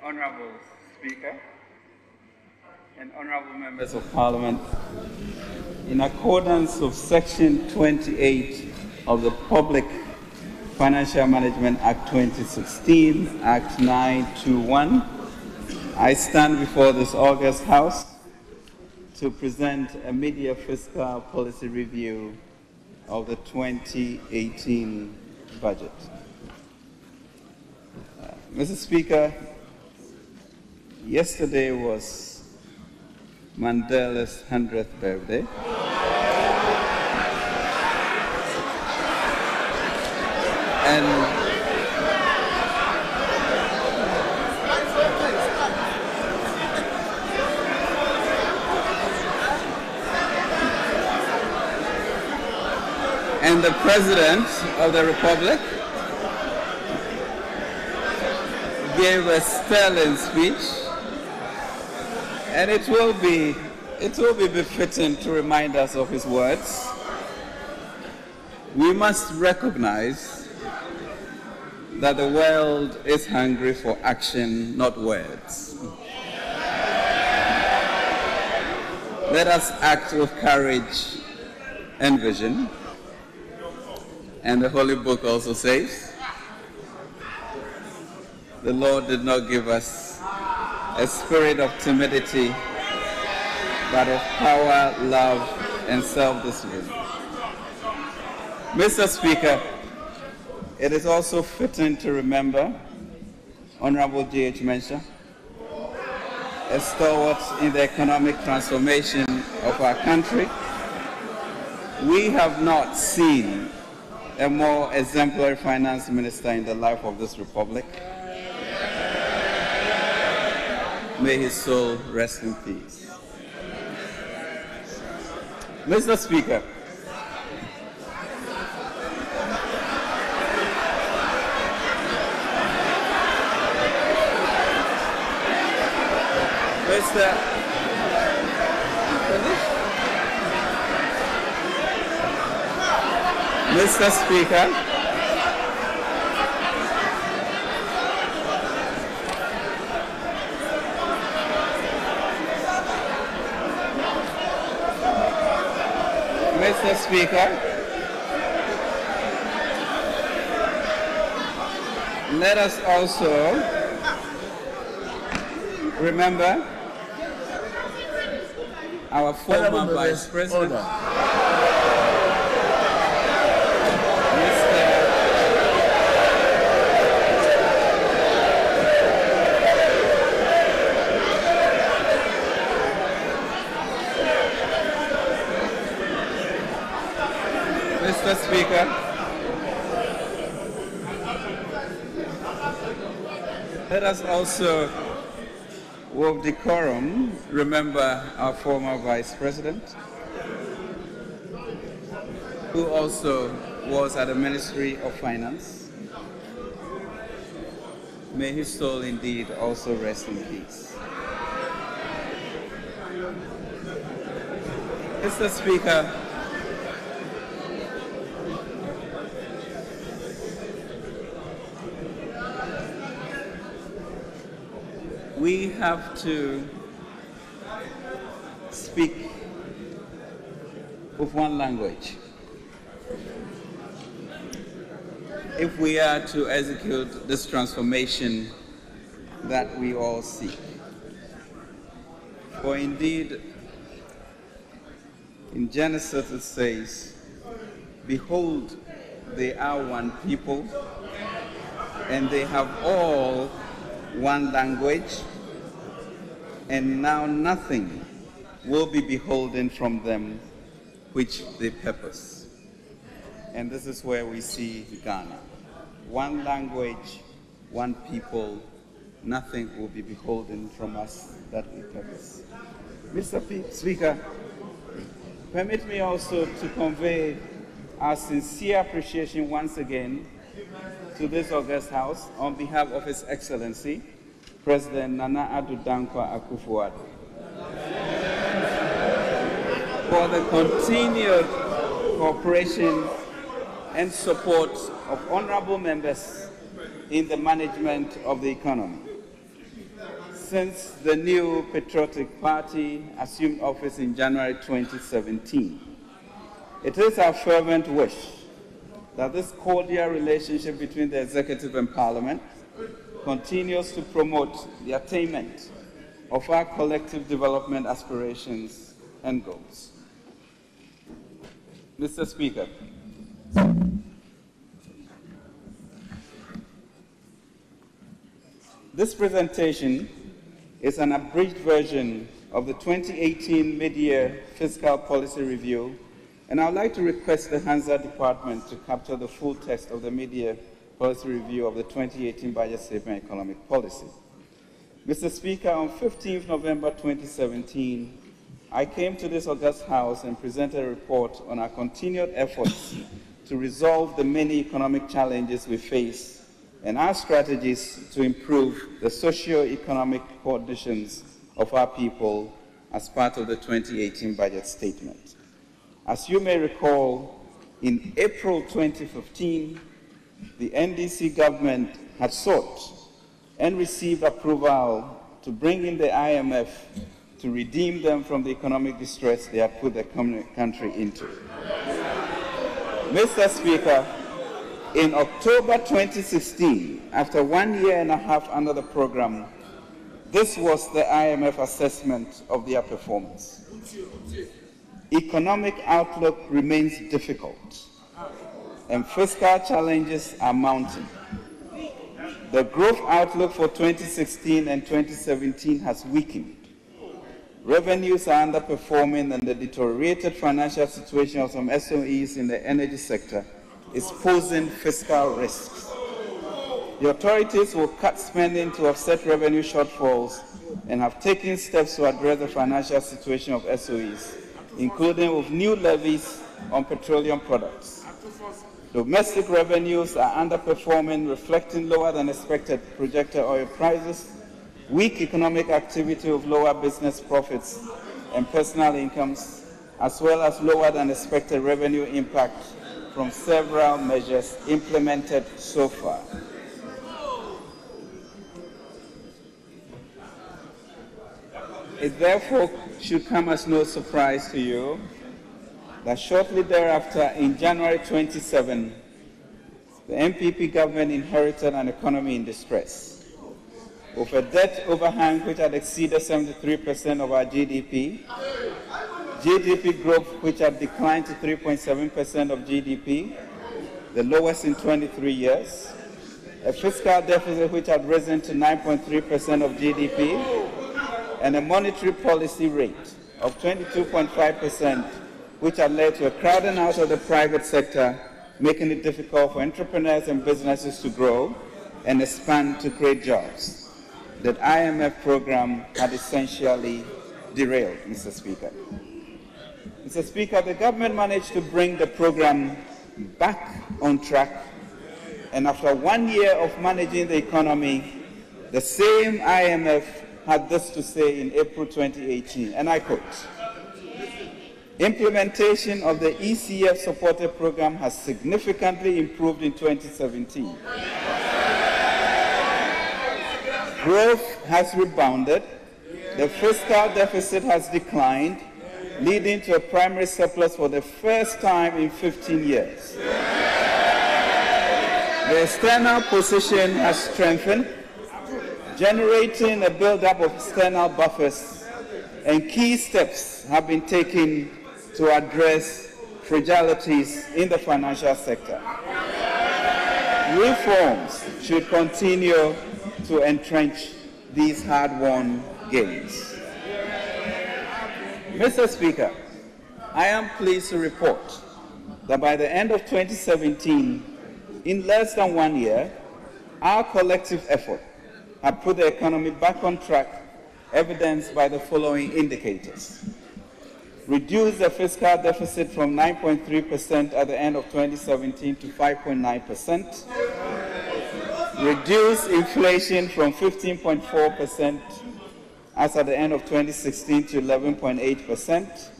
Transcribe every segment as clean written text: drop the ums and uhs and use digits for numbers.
Honorable Speaker and Honorable Members of Parliament, in accordance with Section 28 of the Public Financial Management Act 2016, Act 921, I stand before this august House to present a mid-year fiscal policy review of the 2018 budget. Mr. Speaker, yesterday was Mandela's 100th birthday. And the President of the Republic gave a sterling speech, and it will be befitting to remind us of his words. We must recognize that the world is hungry for action, not words. Let us act with courage and vision. And the Holy Book also says, the Lord did not give us a spirit of timidity, but of power, love, and self-discipline. Mr. Speaker, it is also fitting to remember Honorable G.H. Mensah, a stalwart in the economic transformation of our country. We have not seen a more exemplary finance minister in the life of this republic. May his soul rest in peace. Mr. Speaker, Mr. Speaker, Mr. Speaker, let us also remember our former Vice President, Mr. Speaker, let us also, with decorum, remember our former Vice President, who also was at the Ministry of Finance. May his soul indeed also rest in peace. Mr. Speaker, we have to speak with one language if we are to execute this transformation that we all seek. For indeed, in Genesis it says, behold, they are one people, and they have all one language, and now nothing will be beholden from them which they purpose. And this is where we see Ghana. One language, one people, nothing will be beholden from us that we purpose. Mr. Speaker, permit me also to convey our sincere appreciation once again to this august House on behalf of His Excellency, President Nana Addo Dankwa Akufo-Addo, for the continued cooperation and support of honorable members in the management of the economy. since the new Patriotic Party assumed office in January 2017. It is our fervent wish that this cordial relationship between the executive and parliament continues to promote the attainment of our collective development aspirations and goals. Mr. Speaker, this presentation is an abridged version of the 2018 mid-year fiscal policy review, and I would like to request the Hansa Department to capture the full text of the mid-year policy review of the 2018 budget statement and economic policy. Mr. Speaker, on 15th November 2017, I came to this august House and presented a report on our continued efforts to resolve the many economic challenges we face and our strategies to improve the socio-economic conditions of our people as part of the 2018 budget statement. As you may recall, in April 2015, the NDC government had sought and received approval to bring in the IMF to redeem them from the economic distress they had put the country into. Mr. Speaker, in October 2016, after 1.5 years under the program, this was the IMF assessment of their performance. Economic outlook remains difficult, and fiscal challenges are mounting. The growth outlook for 2016 and 2017 has weakened. Revenues are underperforming, and the deteriorated financial situation of some SOEs in the energy sector is posing fiscal risks. The authorities will cut spending to offset revenue shortfalls and have taken steps to address the financial situation of SOEs, including with new levies on petroleum products. Domestic revenues are underperforming, reflecting lower than expected projected oil prices, weak economic activity with lower business profits and personal incomes, as well as lower than expected revenue impact from several measures implemented so far. It therefore should come as no surprise to you that shortly thereafter, in January 27, the MPP government inherited an economy in distress, with a debt overhang which had exceeded 73% of our GDP, GDP growth which had declined to 3.7% of GDP, the lowest in 23 years, a fiscal deficit which had risen to 9.3% of GDP, and a monetary policy rate of 22.5%, which had led to a crowding out of the private sector, making it difficult for entrepreneurs and businesses to grow and expand to create jobs. That IMF program had essentially derailed, Mr. Speaker. Mr. Speaker, the government managed to bring the program back on track, and after 1 year of managing the economy, the same IMF had this to say in April 2018, and I quote, "Implementation of the ECF supported program has significantly improved in 2017. Growth has rebounded, the fiscal deficit has declined, leading to a primary surplus for the first time in 15 years. The external position has strengthened, generating a buildup of external buffers, and key steps have been taken to address fragilities in the financial sector. Reforms should continue to entrench these hard-won gains." Mr. Speaker, I am pleased to report that by the end of 2017, in less than 1 year, our collective effort had put the economy back on track, evidenced by the following indicators. Reduced the fiscal deficit from 9.3% at the end of 2017 to 5.9%. Reduce inflation from 15.4% as at the end of 2016 to 11.8%.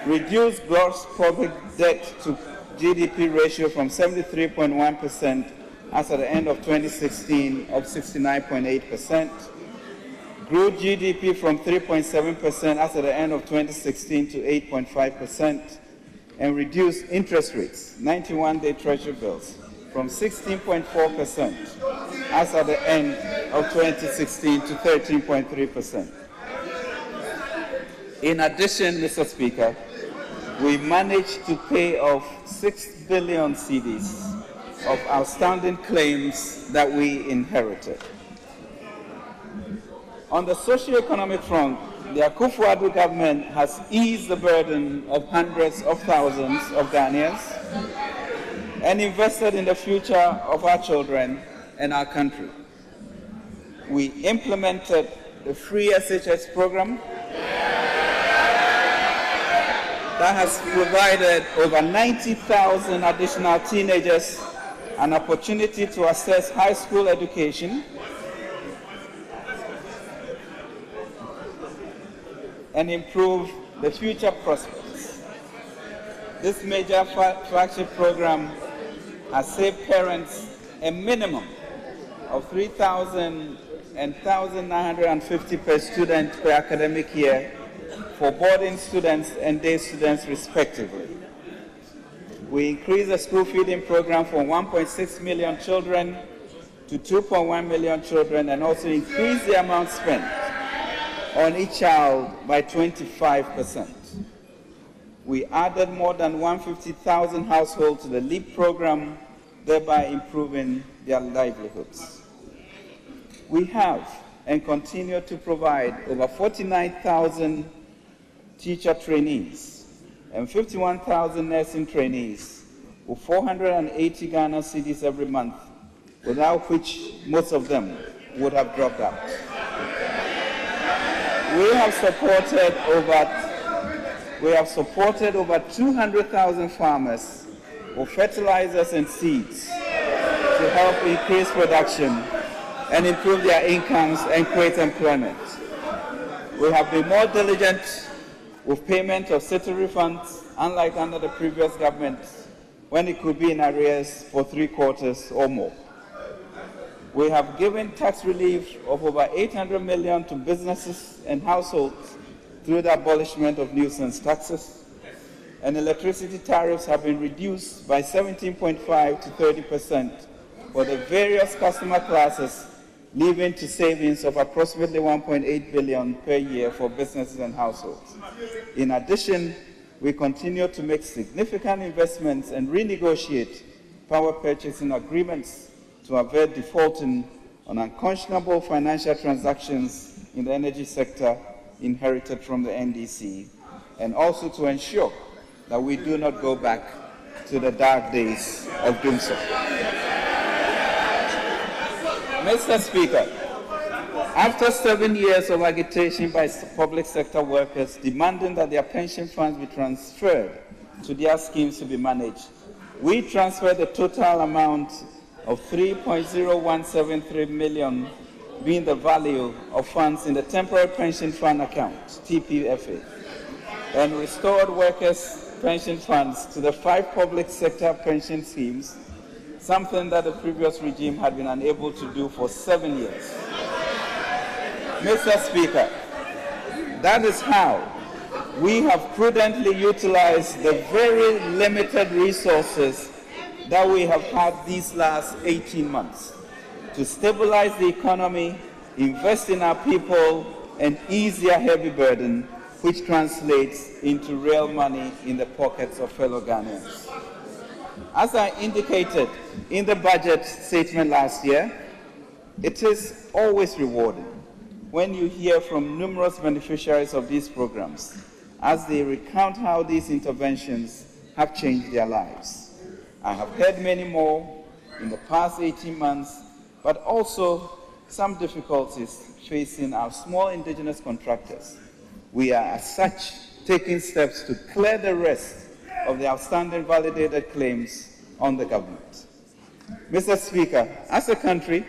Reduce gross public debt to GDP ratio from 73.1% as at the end of 2016 of 69.8%. grew GDP from 3.7% as at the end of 2016 to 8.5%, and reduced interest rates, 91-day Treasury bills, from 16.4% as at the end of 2016 to 13.3%. In addition, Mr. Speaker, we managed to pay off 6 billion cedis of outstanding claims that we inherited. On the socio-economic front, the Akufo-Addo government has eased the burden of hundreds of thousands of Ghanaians and invested in the future of our children and our country. We implemented the free SHS program that has provided over 90,000 additional teenagers an opportunity to access high school education and improve the future prospects. This major flagship program has saved parents a minimum of $3,000 and $1,950 per student per academic year for boarding students and day students respectively. We increased the school feeding program from 1.6 million children to 2.1 million children, and also increased the amount spent on each child by 25%. We added more than 150,000 households to the LEAP program, thereby improving their livelihoods. We have and continue to provide over 49,000 teacher trainees and 51,000 nursing trainees with 480 Ghana cedis every month, without which most of them would have dropped out. We have supported over 200,000 farmers with fertilizers and seeds to help increase production and improve their incomes and create employment. We have been more diligent with payment of city refunds, unlike under the previous government, when it could be in arrears for 3 quarters or more. We have given tax relief of over 800 million to businesses and households through the abolishment of nuisance taxes, and electricity tariffs have been reduced by 17.5% to 30% for the various customer classes, leading to savings of approximately 1.8 billion per year for businesses and households. In addition, we continue to make significant investments and renegotiate power purchasing agreements to avert defaulting on unconscionable financial transactions in the energy sector inherited from the NDC, and also to ensure that we do not go back to the dark days of doing so. Mr. Speaker, after 7 years of agitation by public sector workers demanding that their pension funds be transferred to their schemes to be managed, we transferred the total amount of 3.0173 million, being the value of funds in the Temporary Pension Fund account, TPFA, and restored workers' pension funds to the 5 public sector pension schemes, something that the previous regime had been unable to do for 7 years. Mr. Speaker, that is how we have prudently utilized the very limited resources that we have had these last 18 months to stabilize the economy, invest in our people, and ease their heavy burden, which translates into real money in the pockets of fellow Ghanaians. As I indicated in the budget statement last year, it is always rewarding when you hear from numerous beneficiaries of these programs as they recount how these interventions have changed their lives. I have heard many more in the past 18 months, but also some difficulties facing our small indigenous contractors. We are, as such, taking steps to clear the rest of the outstanding validated claims on the government. Mr. Speaker, as a country,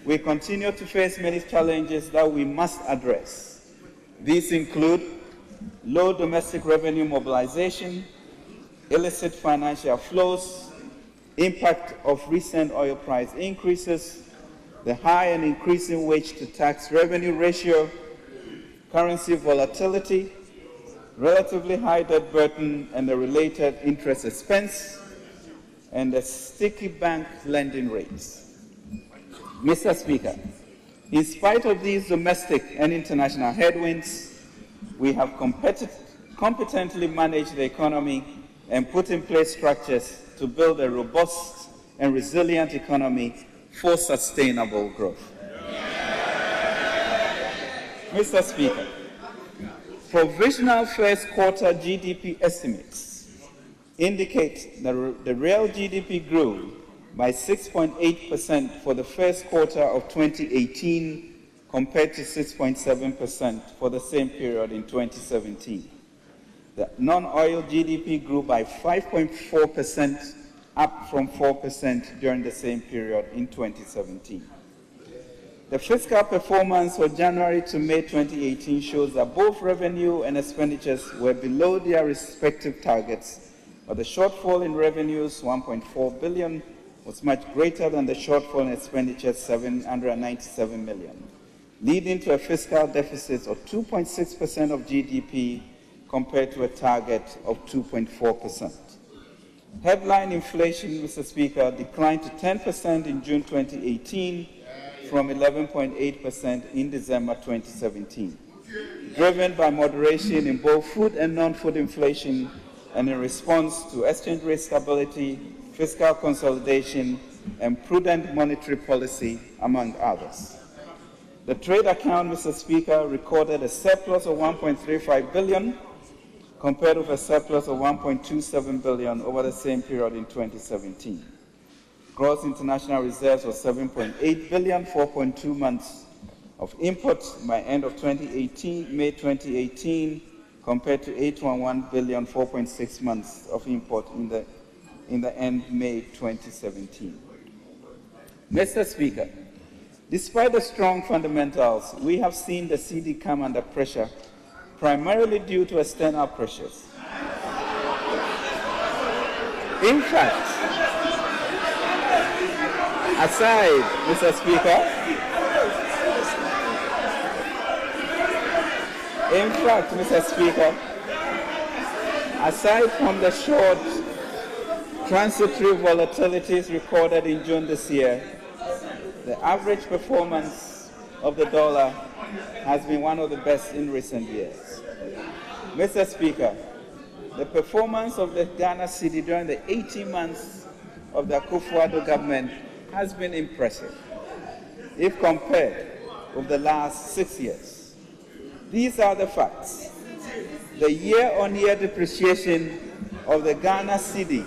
we continue to face many challenges that we must address. These include low domestic revenue mobilization, illicit financial flows, impact of recent oil price increases, the high and increasing wage-to-tax revenue ratio, currency volatility, relatively high debt burden and the related interest expense, and the sticky bank lending rates. Mr. Speaker, in spite of these domestic and international headwinds, we have competently managed the economy and put in place structures to build a robust and resilient economy for sustainable growth. Mr. Speaker, provisional first quarter GDP estimates indicate that the real GDP grew by 6.8% for the first quarter of 2018 compared to 6.7% for the same period in 2017. The non-oil GDP grew by 5.4%, up from 4% during the same period in 2017. The fiscal performance for January to May 2018 shows that both revenue and expenditures were below their respective targets, but the shortfall in revenues, 1.4 billion, was much greater than the shortfall in expenditures, 797 million, leading to a fiscal deficit of 2.6% of GDP compared to a target of 2.4%. Headline inflation, Mr. Speaker, declined to 10% in June 2018 from 11.8% in December 2017, driven by moderation in both food and non-food inflation and in response to exchange rate stability, fiscal consolidation, and prudent monetary policy, among others. The trade account, Mr. Speaker, recorded a surplus of 1.35 billion compared with a surplus of 1.27 billion over the same period in 2017. Gross international reserves was 7.8 billion, 4.2 months of imports by end of May 2018, compared to 8.11 billion, 4.6 months of import in the end May 2017. Mr. Speaker, despite the strong fundamentals, we have seen the cedi come under pressure, primarily due to external pressures. In fact, aside, Mr. Speaker, aside from the short transitory volatilities recorded in June this year, the average performance of the dollar has been one of the best in recent years. Mr. Speaker, the performance of the Ghana cedi during the 18 months of the Akufo-Addo government has been impressive if compared with the last 6 years. These are the facts. The year-on-year depreciation of the Ghana cedi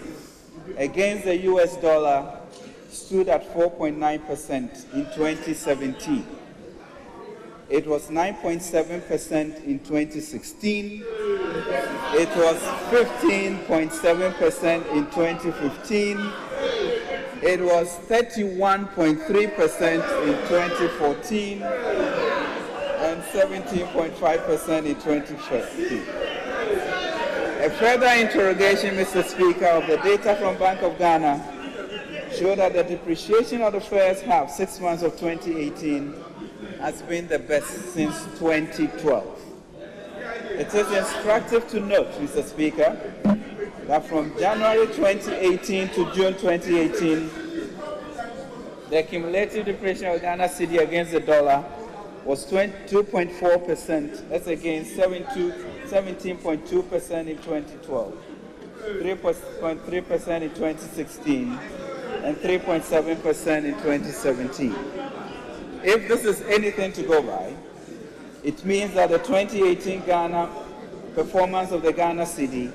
against the US dollar stood at 4.9% in 2017. It was 9.7% in 2016. It was 15.7% in 2015. It was 31.3% in 2014 and 17.5% in 2015. A further interrogation, Mr. Speaker, of the data from Bank of Ghana showed that the depreciation of the first half, 6 months of 2018, has been the best since 2012. It is instructive to note, Mr. Speaker, that from January 2018 to June 2018, the cumulative depreciation of Ghana cedi against the dollar was 2.4%, that's against 17.2% in 2012, 3.3% in 2016, and 3.7% in 2017. If this is anything to go by, it means that the 2018 Ghana performance of the Ghana cedi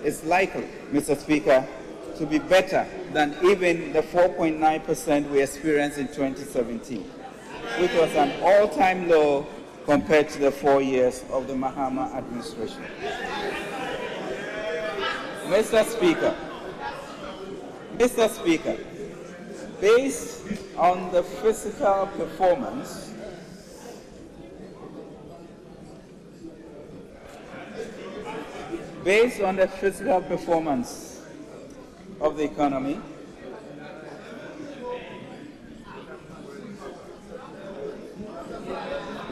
is likely, Mr. Speaker, to be better than even the 4.9% we experienced in 2017, which was an all-time low compared to the 4 years of the Mahama administration. Mr. Speaker, based on the fiscal performance of the economy,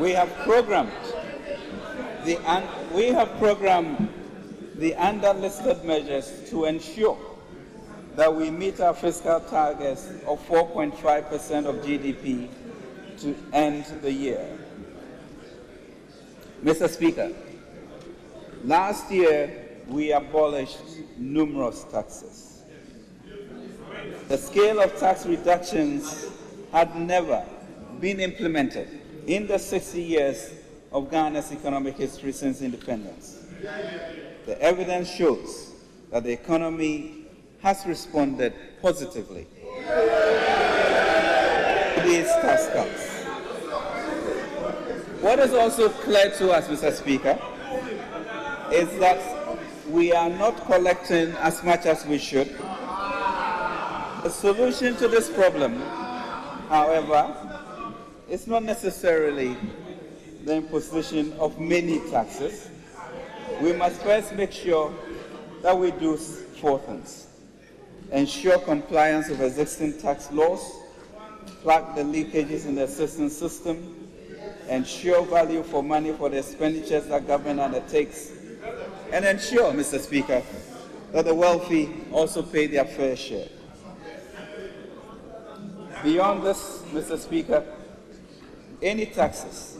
We have programmed the underlisted measures to ensure that we meet our fiscal targets of 4.5% of GDP to end the year. Mr. Speaker, last year we abolished numerous taxes. The scale of tax reductions had never been implemented in the 60 years of Ghana's economic history since independence. The evidence shows that the economy has responded positively to these tax cuts. What is also clear to us, Mr. Speaker, is that we are not collecting as much as we should. The solution to this problem, however, is not necessarily the imposition of many taxes. We must first make sure that we do four things: ensure compliance with existing tax laws, plug the leakages in the assistance system, ensure value for money for the expenditures that government undertakes, and ensure, Mr. Speaker, that the wealthy also pay their fair share. Beyond this, Mr. Speaker, any taxes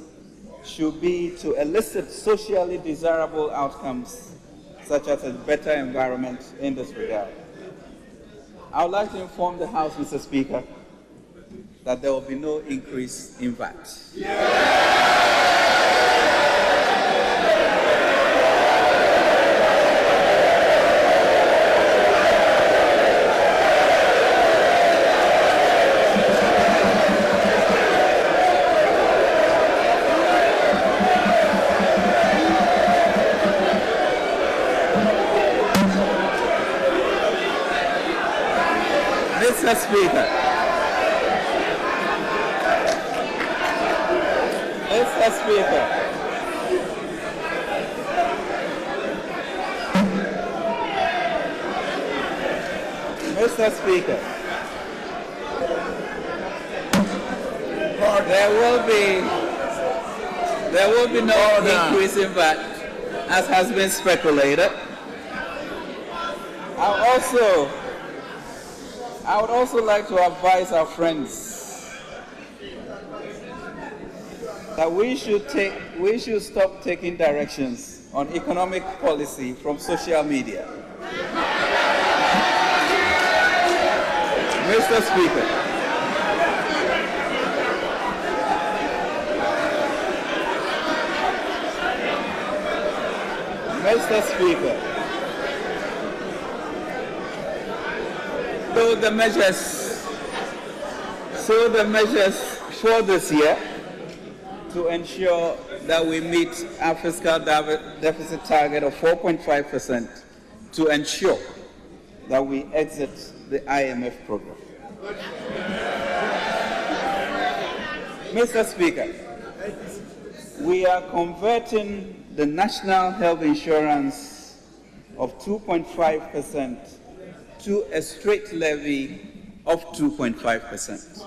should be to elicit socially desirable outcomes, such as a better environment in this regard. I would like to inform the House, Mr. Speaker, that there will be no increase in VAT. Mr. Speaker, Mr. Speaker, Mr. Speaker, there will be no increase in VAT, as has been speculated. I would also like to advise our friends that we should stop taking directions on economic policy from social media. Mr. Speaker, Mr. Speaker, so the measures for this year to ensure that we meet our fiscal deficit target of 4.5%, to ensure that we exit the IMF program. Mr. Speaker, we are converting the national health insurance of 2.5% to a straight levy of 2.5%.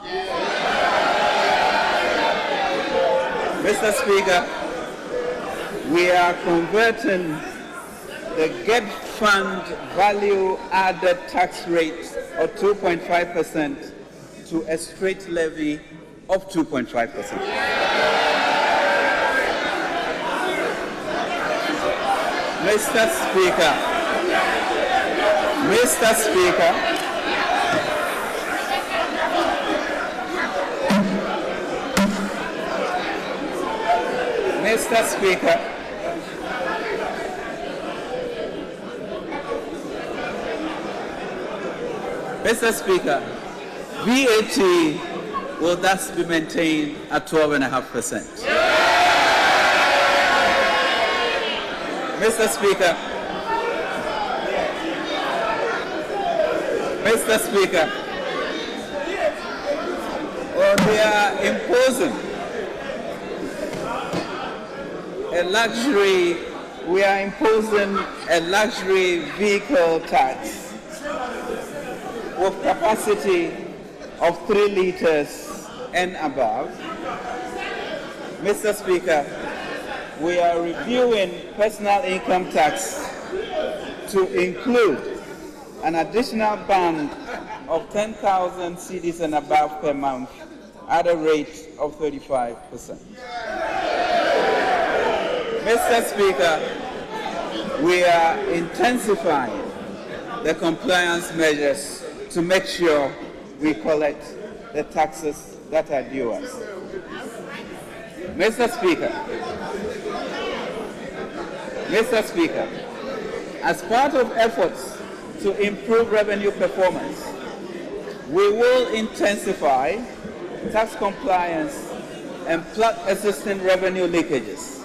Mr. Speaker, we are converting the GED Fund value-added tax rate of 2.5% to a straight levy of 2.5%. Mr. Speaker, Mr. Speaker, Mr. Speaker, Mr. Speaker, VAT will thus be maintained at 12.5%. Mr. Speaker, Mr. Speaker, they are imposing we are imposing a luxury vehicle tax with capacity of 3 liters and above, Mr. Speaker, we are reviewing personal income tax to include an additional band of 10,000 cedis and above per month at a rate of 35%. Mr. Speaker, we are intensifying the compliance measures to make sure we collect the taxes that are due us. Mr. Speaker, as part of efforts to improve revenue performance, we will intensify tax compliance and plug existing revenue leakages.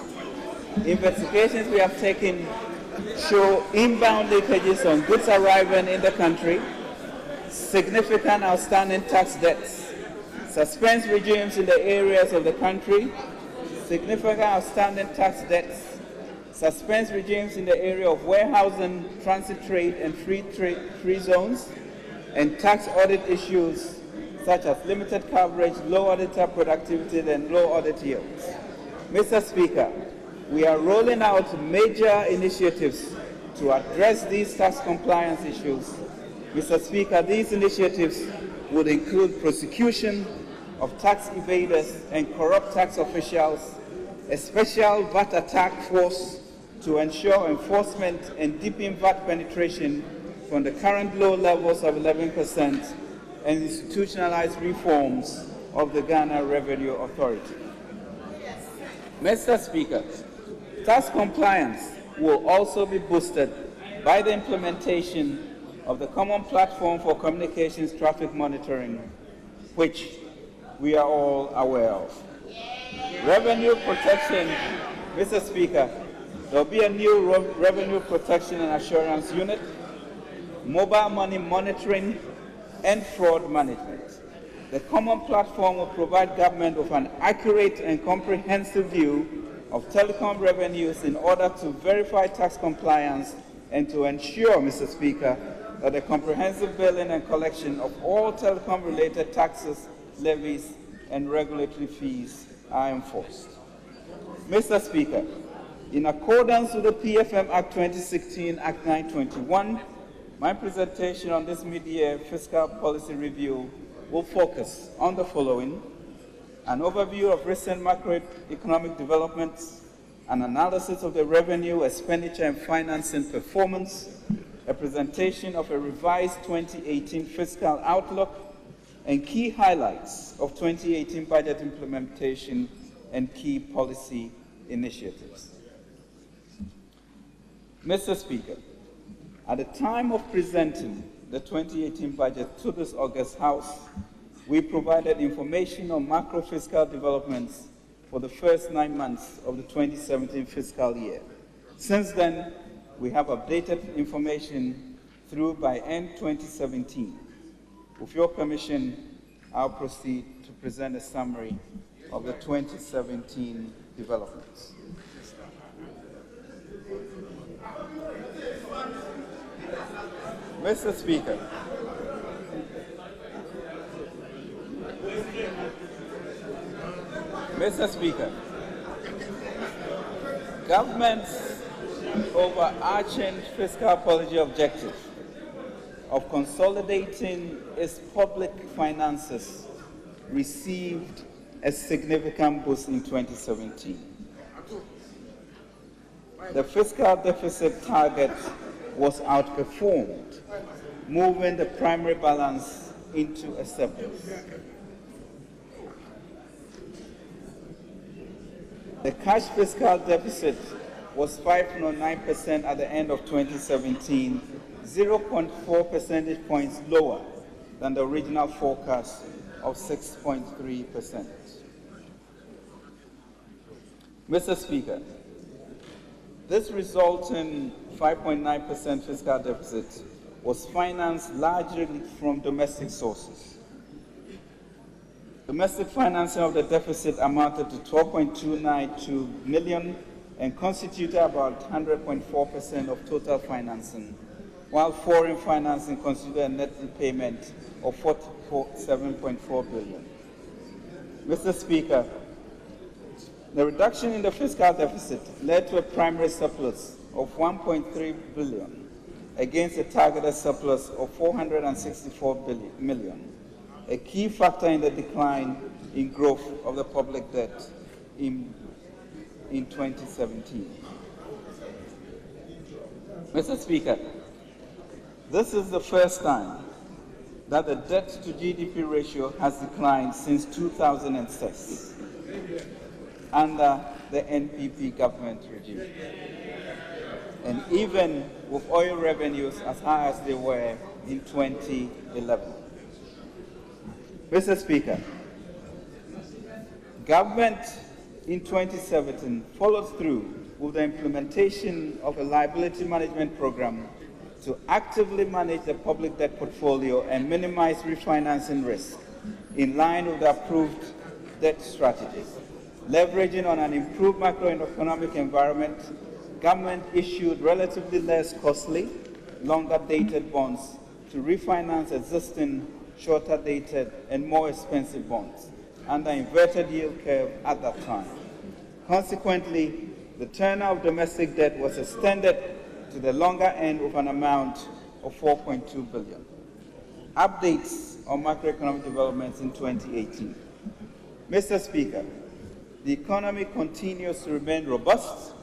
Investigations we have taken show inbound leakages on goods arriving in the country, significant outstanding tax debts, suspense regimes in the areas of the country, significant outstanding tax debts, suspense regimes in the area of warehousing, transit trade, and free zones, and tax audit issues such as limited coverage, low auditor productivity, and low audit yields. Mr. Speaker, we are rolling out major initiatives to address these tax compliance issues. Mr. Speaker, these initiatives would include prosecution of tax evaders and corrupt tax officials, a special VAT attack force to ensure enforcement and deepen VAT penetration from the current low levels of 11%, and institutionalized reforms of the Ghana Revenue Authority. Mr. Speaker, tax compliance will also be boosted by the implementation of the Common Platform for Communications Traffic Monitoring, which we are all aware of. Revenue protection, Mr. Speaker, there will be a new revenue protection and assurance unit, mobile money monitoring, and fraud management. The Common Platform will provide government with an accurate and comprehensive view of telecom revenues in order to verify tax compliance and to ensure, Mr. Speaker, that the comprehensive billing and collection of all telecom-related taxes, levies, and regulatory fees are enforced. Mr. Speaker, in accordance with the PFM Act 2016, Act 921, my presentation on this mid-year fiscal policy review will focus on the following: an overview of recent macroeconomic developments, an analysis of the revenue, expenditure, and financing performance, a presentation of a revised 2018 fiscal outlook, and key highlights of 2018 budget implementation and key policy initiatives. Mr. Speaker, at the time of presenting the 2018 budget to this August House, we provided information on macro-fiscal developments for the first 9 months of the 2017 fiscal year. Since then, we have updated information through by end 2017. With your permission, I'll proceed to present a summary of the 2017 developments. Mr. Speaker, government's overarching fiscal policy objective of consolidating its public finances received a significant boost in 2017. The fiscal deficit target was outperformed, moving the primary balance into a surplus. The cash fiscal deficit was 5.9% at the end of 2017, 0.4 percentage points lower than the original forecast of 6.3%. Mr. Speaker, this resulting 5.9% fiscal deficit was financed largely from domestic sources. Domestic financing of the deficit amounted to 12.292 million and constituted about 100.4% of total financing, while foreign financing constituted a net repayment of 47.4 billion. Mr. Speaker, The reduction in the fiscal deficit led to a primary surplus of 1.3 billion against a targeted surplus of 464 million, a key factor in the decline in growth of the public debt in 2017. Mr. Speaker, this is the first time that the debt to GDP ratio has declined since 2006 under the NPP government regime. And even with oil revenues as high as they were in 2011. Mr. Speaker, government in 2017 followed through with the implementation of a liability management program to actively manage the public debt portfolio and minimize refinancing risk in line with the approved debt strategies. Leveraging on an improved macroeconomic environment, government issued relatively less costly, longer-dated bonds to refinance existing shorter-dated and more expensive bonds under inverted yield curve at that time. Consequently, the tenor of domestic debt was extended to the longer end with an amount of 4.2 billion. Updates on macroeconomic developments in 2018. Mr. Speaker, the economy continues to remain robust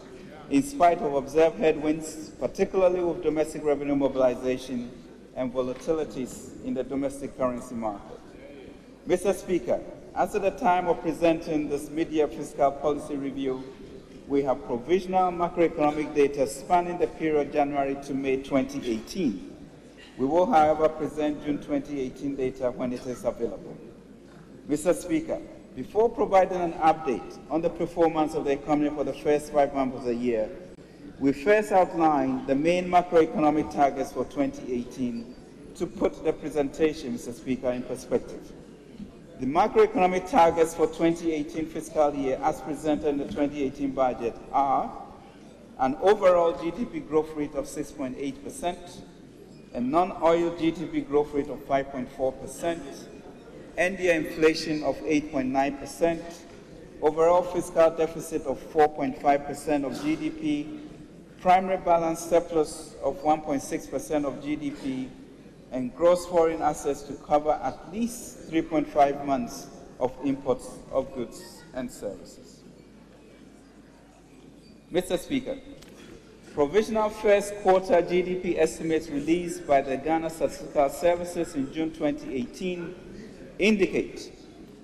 in spite of observed headwinds, particularly with domestic revenue mobilization and volatilities in the domestic currency market. Mr. Speaker, as at the time of presenting this mid-year fiscal policy review, we have provisional macroeconomic data spanning the period January to May 2018. We will, however, present June 2018 data when it is available. Mr. Speaker, before providing an update on the performance of the economy for the first 5 months of the year, we first outlined the main macroeconomic targets for 2018 to put the presentation, Mr. Speaker, in perspective. The macroeconomic targets for 2018 fiscal year as presented in the 2018 budget are an overall GDP growth rate of 6.8%, a non-oil GDP growth rate of 5.4%, end-year inflation of 8.9%, overall fiscal deficit of 4.5% of GDP, primary balance surplus of 1.6% of GDP, and gross foreign assets to cover at least 3.5 months of imports of goods and services. Mr. Speaker, provisional first quarter GDP estimates released by the Ghana Statistical Services in June 2018 indicate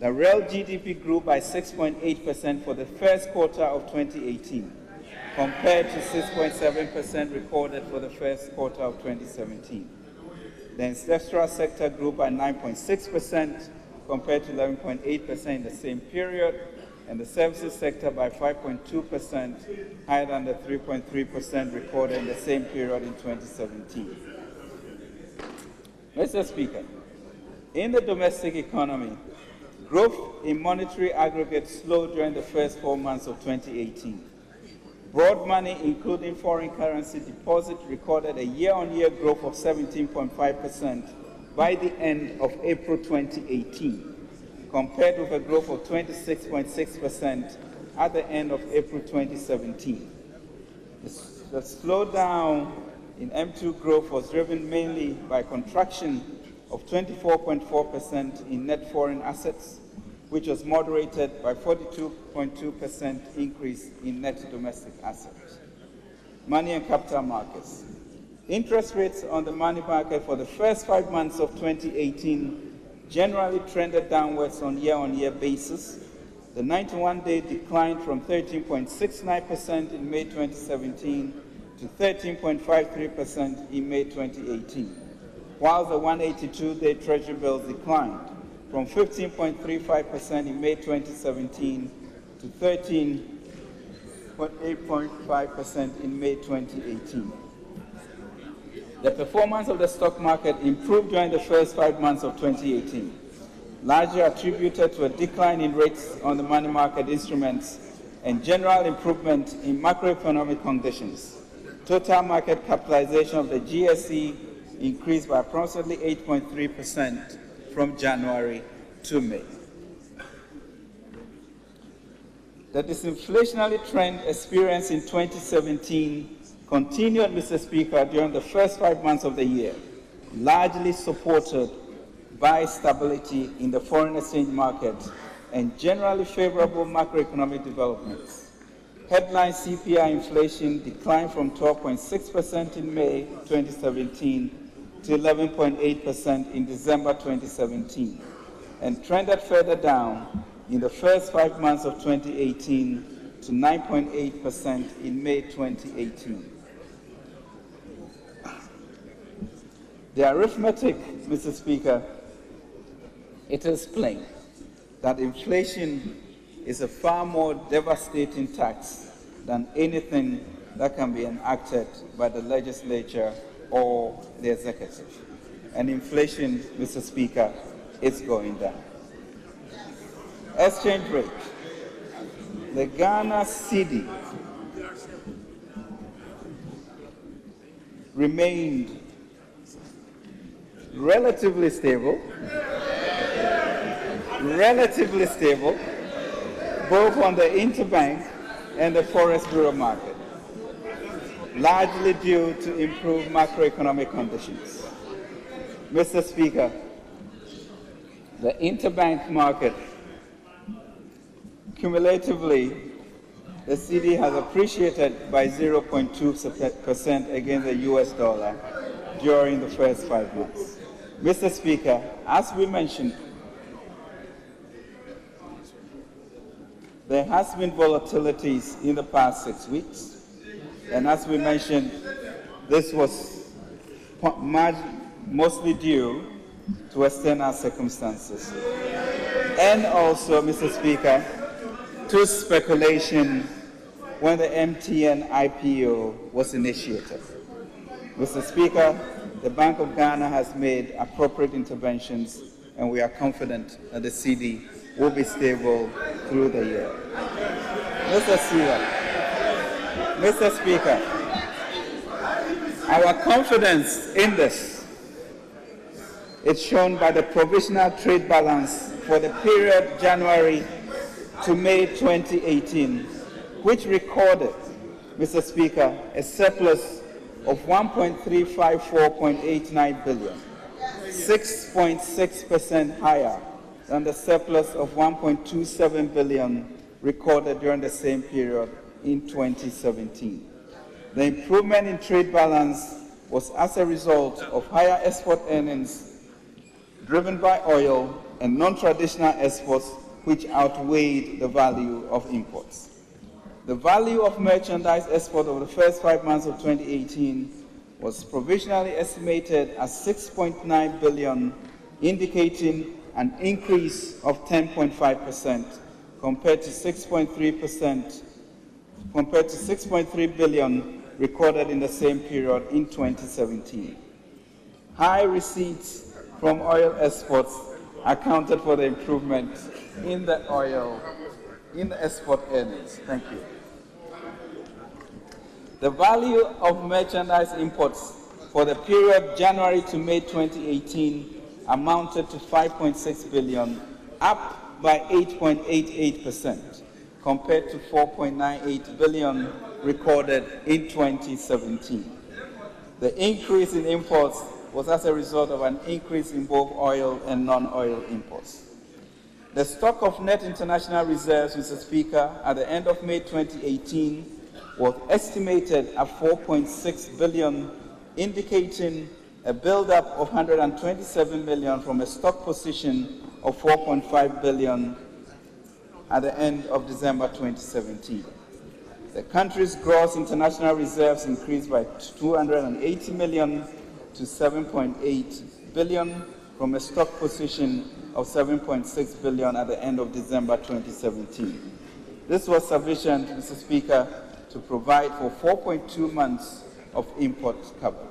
that real GDP grew by 6.8% for the first quarter of 2018, compared to 6.7% recorded for the first quarter of 2017. The industrial sector grew by 9.6% compared to 11.8% in the same period, and the services sector by 5.2%, higher than the 3.3% recorded in the same period in 2017. Mr. Speaker, in the domestic economy, growth in monetary aggregate slowed during the first 4 months of 2018. Broad money, including foreign currency deposit, recorded a year-on-year growth of 17.5% by the end of April 2018, compared with a growth of 26.6% at the end of April 2017. The slowdown in M2 growth was driven mainly by contraction of 24.4% in net foreign assets, which was moderated by 42.2% increase in net domestic assets. Money and capital markets. Interest rates on the money market for the first 5 months of 2018 generally trended downwards on year-on-year basis. The 91-day declined from 13.69% in May 2017 to 13.53% in May 2018, while the 182-day Treasury bills declined from 15.35% in May 2017 to 13.85% in May 2018. The performance of the stock market improved during the first 5 months of 2018, largely attributed to a decline in rates on the money market instruments and general improvement in macroeconomic conditions. Total market capitalization of the GSE increased by approximately 8.3% from January to May. The disinflationary trend experienced in 2017 continued, Mr. Speaker, during the first 5 months of the year, largely supported by stability in the foreign exchange market and generally favorable macroeconomic developments. Headline CPI inflation declined from 12.6% in May 2017 to 11.8% in December 2017, and trended further down in the first 5 months of 2018 to 9.8% in May 2018. The arithmetic, Mr. Speaker, it is plain that inflation is a far more devastating tax than anything that can be enacted by the legislature or the executive. And inflation, Mr. Speaker, is going down. Exchange rate. The Ghana cedi remained relatively stable, both on the interbank and the Forex Bureau market, largely due to improved macroeconomic conditions. Mr. Speaker, the interbank market, cumulatively, the cedi has appreciated by 0.2% against the US dollar during the first 5 months. Mr. Speaker, as we mentioned, there has been volatilities in the past 6 weeks, and as we mentioned, this was mostly due to external circumstances, and also, Mr. Speaker, to speculation when the MTN IPO was initiated. Mr. Speaker, the Bank of Ghana has made appropriate interventions, and we are confident that the cedi will be stable through the year. Mr. Speaker, our confidence in this is shown by the provisional trade balance for the period January to May 2018, which recorded, Mr. Speaker, a surplus of 1.354.89 billion, 6.6% higher than the surplus of 1.27 billion recorded during the same period in 2017. The improvement in trade balance was as a result of higher export earnings driven by oil and non-traditional exports, which outweighed the value of imports. The value of merchandise export over the first 5 months of 2018 was provisionally estimated at 6.9 billion, indicating an increase of 10.5% compared to 6.3 billion recorded in the same period in 2017. High receipts from oil exports accounted for the improvement in the export earnings. Thank you. The value of merchandise imports for the period January to May 2018 amounted to 5.6 billion, up by 8.88% compared to 4.98 billion recorded in 2017. The increase in imports was as a result of an increase in both oil and non-oil imports. The stock of net international reserves, Mr. Speaker, at the end of May 2018 was estimated at 4.6 billion, indicating a buildup of 127 million from a stock position of 4.5 billion at the end of December 2017. The country's gross international reserves increased by 280 million to 7.8 billion from a stock position of 7.6 billion at the end of December 2017. This was sufficient, Mr. Speaker, to provide for 4.2 months of import cover.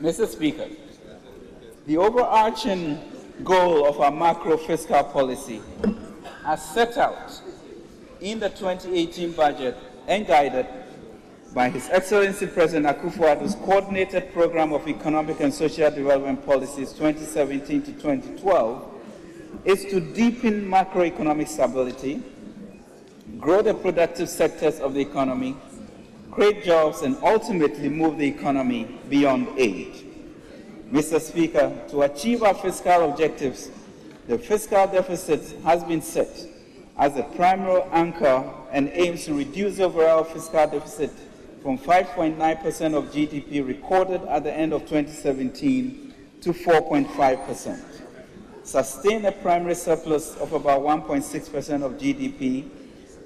Mr. Speaker, the overarching goal of our macro fiscal policy, as set out in the 2018 budget and guided by His Excellency President Akufo-Addo's Coordinated Program of Economic and Social Development Policies 2017 to 2012 is to deepen macroeconomic stability, grow the productive sectors of the economy, create jobs, and ultimately move the economy beyond aid. Mr. Speaker, to achieve our fiscal objectives, the fiscal deficit has been set as a primary anchor and aims to reduce overall fiscal deficit from 5.9% of GDP recorded at the end of 2017 to 4.5%. Sustain a primary surplus of about 1.6% of GDP,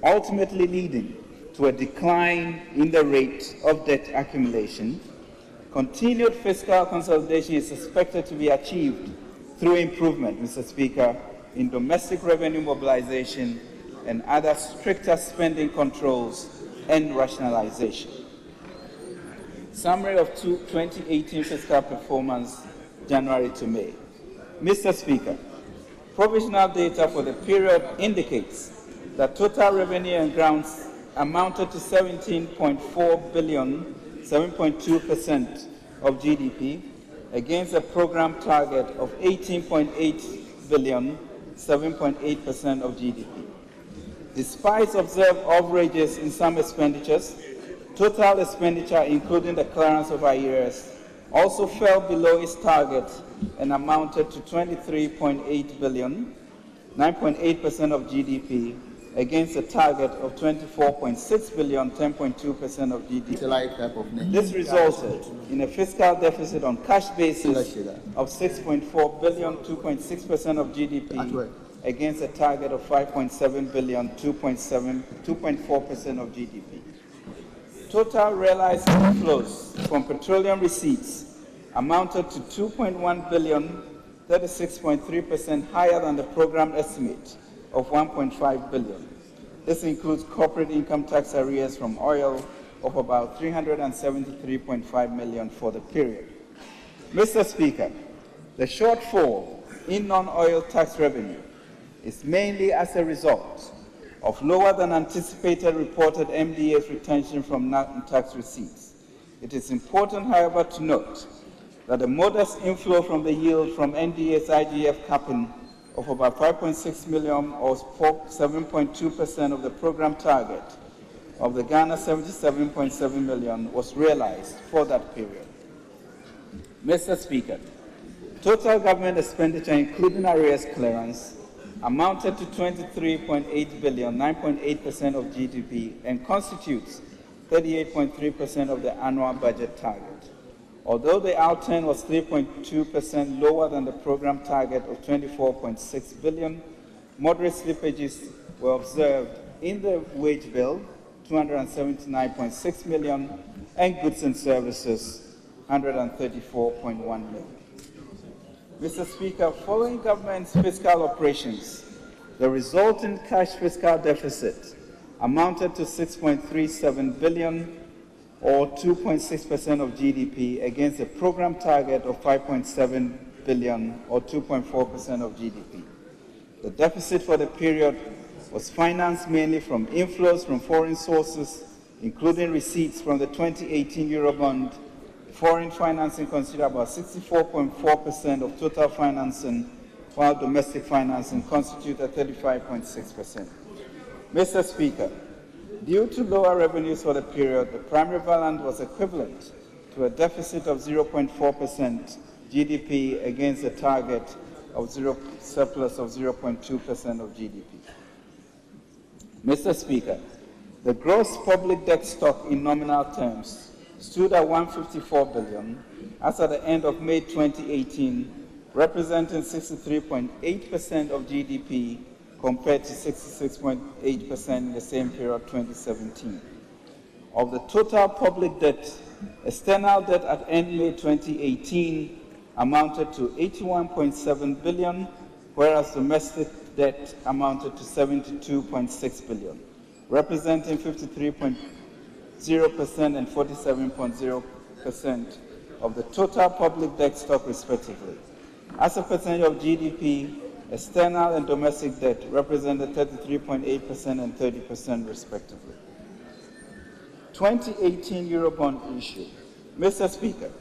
ultimately leading to a decline in the rate of debt accumulation. Continued fiscal consolidation is expected to be achieved through improvement, Mr. Speaker, in domestic revenue mobilization and other stricter spending controls and rationalization. Summary of 2018 fiscal performance, January to May. Mr. Speaker, provisional data for the period indicates that total revenue and grants amounted to 17.4 billion, 7.2% of GDP, against a program target of 18.8 billion, 7.8% of GDP. Despite observed overages in some expenditures, total expenditure, including the clearance of arrears, also fell below its target and amounted to 23.8 billion, 9.8% of GDP, against a target of 24.6 billion, 10.2% of GDP. This resulted in a fiscal deficit on cash basis of 6.4 billion, 2.6% of GDP, against a target of 5.7 billion, 2.4% of GDP. Total realized inflows from petroleum receipts amounted to 2.1 billion, 36.3% higher than the program estimate of 1.5 billion. This includes corporate income tax arrears from oil of about 373.5 million for the period. Mr. Speaker, the shortfall in non-oil tax revenue is mainly as a result of lower than anticipated reported MDA's retention from non-tax receipts. It is important, however, to note that the modest inflow from the yield from NDA's IGF capping of about 5.6 million or 7.2% of the program target of the Ghana 77.7 million was realized for that period. Mr. Speaker, total government expenditure, including arrears clearance, amounted to 23.8 billion, 9.8% of GDP, and constitutes 38.3% of the annual budget target. Although the outturn was 3.2% lower than the program target of 24.6 billion, moderate slippages were observed in the wage bill, 279.6 million, and goods and services, 134.1 million. Mr. Speaker, following government's fiscal operations, the resulting cash fiscal deficit amounted to 6.37 billion, or 2.6% of GDP, against a program target of 5.7 billion, or 2.4% of GDP. The deficit for the period was financed mainly from inflows from foreign sources, including receipts from the 2018 Eurobond. Foreign financing considered about 64.4% of total financing, while domestic financing constituted 35.6%. Mr. Speaker, due to lower revenues for the period, the primary balance was equivalent to a deficit of 0.4% GDP against a target of surplus of 0.2% of GDP. Mr. Speaker, the gross public debt stock in nominal terms stood at 154 billion as at the end of May 2018, representing 63.8% of GDP compared to 66.8% in the same period 2017. Of the total public debt, external debt at end May 2018 amounted to 81.7 billion, whereas domestic debt amounted to 72.6 billion, representing 53.0% and 47.0% of the total public debt stock, respectively. As a percentage of GDP, external and domestic debt represented 33.8% and 30%, respectively. 2018 Eurobond issue. Mr. Speaker,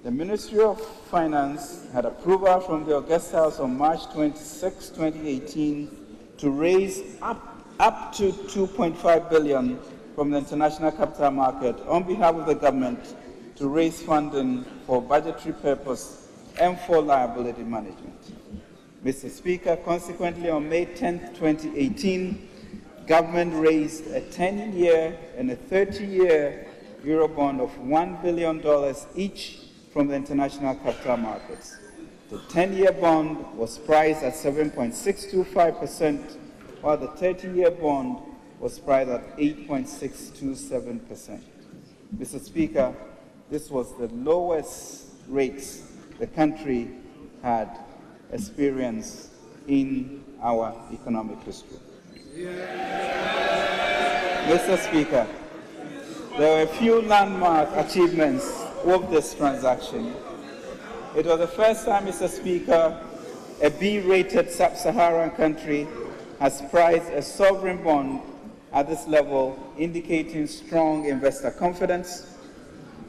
the Ministry of Finance had approval from the August House on March 26, 2018 to raise up to $2.5 billion from the international capital market on behalf of the government to raise funding for budgetary purpose and for liability management. Mr. Speaker, consequently, on May 10, 2018, government raised a 10-year and a 30-year Eurobond of $1 billion each from the international capital markets. The 10-year bond was priced at 7.625%, while the 30-year bond was priced at 8.627%. Mr. Speaker, this was the lowest rates the country had experienced in our economic history. Mr. Speaker, there were a few landmark achievements with this transaction. It was the first time, Mr. Speaker, a B-rated sub-Saharan country has priced a sovereign bond at this level, indicating strong investor confidence.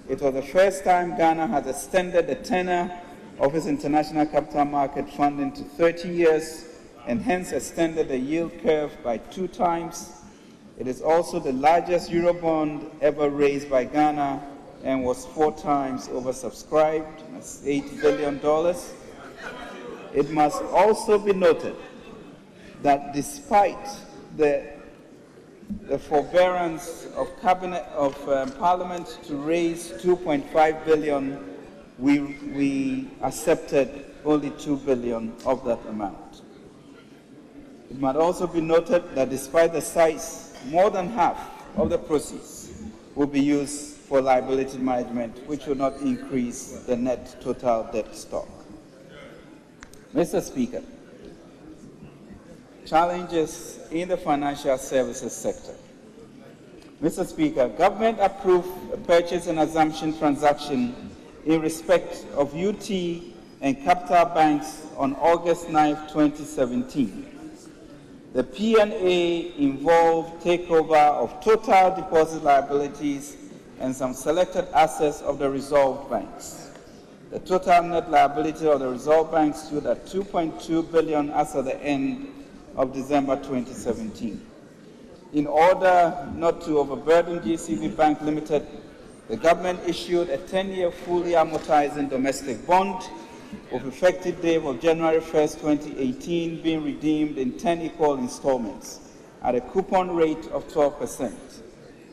It was the first time Ghana has extended the tenor of its international capital market funding to 30 years and hence extended the yield curve by 2 times. It is also the largest Eurobond ever raised by Ghana and was 4 times oversubscribed. That's $8 billion. It must also be noted that despite the forbearance of Parliament to raise $2.5 billion, we accepted only $2 billion of that amount. It might also be noted that despite the size, more than half of the proceeds will be used for liability management, which will not increase the net total debt stock. Mr. Speaker, challenges in the financial services sector. Mr. Speaker, government approved a purchase and assumption transaction in respect of UT and Capital Banks on August 9, 2017. The P&A involved takeover of total deposit liabilities and some selected assets of the resolved banks. The total net liability of the resolved banks stood at $2.2 billion as of the end of December 2017. In order not to overburden GCB Bank Limited, the government issued a 10-year fully amortizing domestic bond with effective date of January 1, 2018, being redeemed in 10 equal installments at a coupon rate of 12%.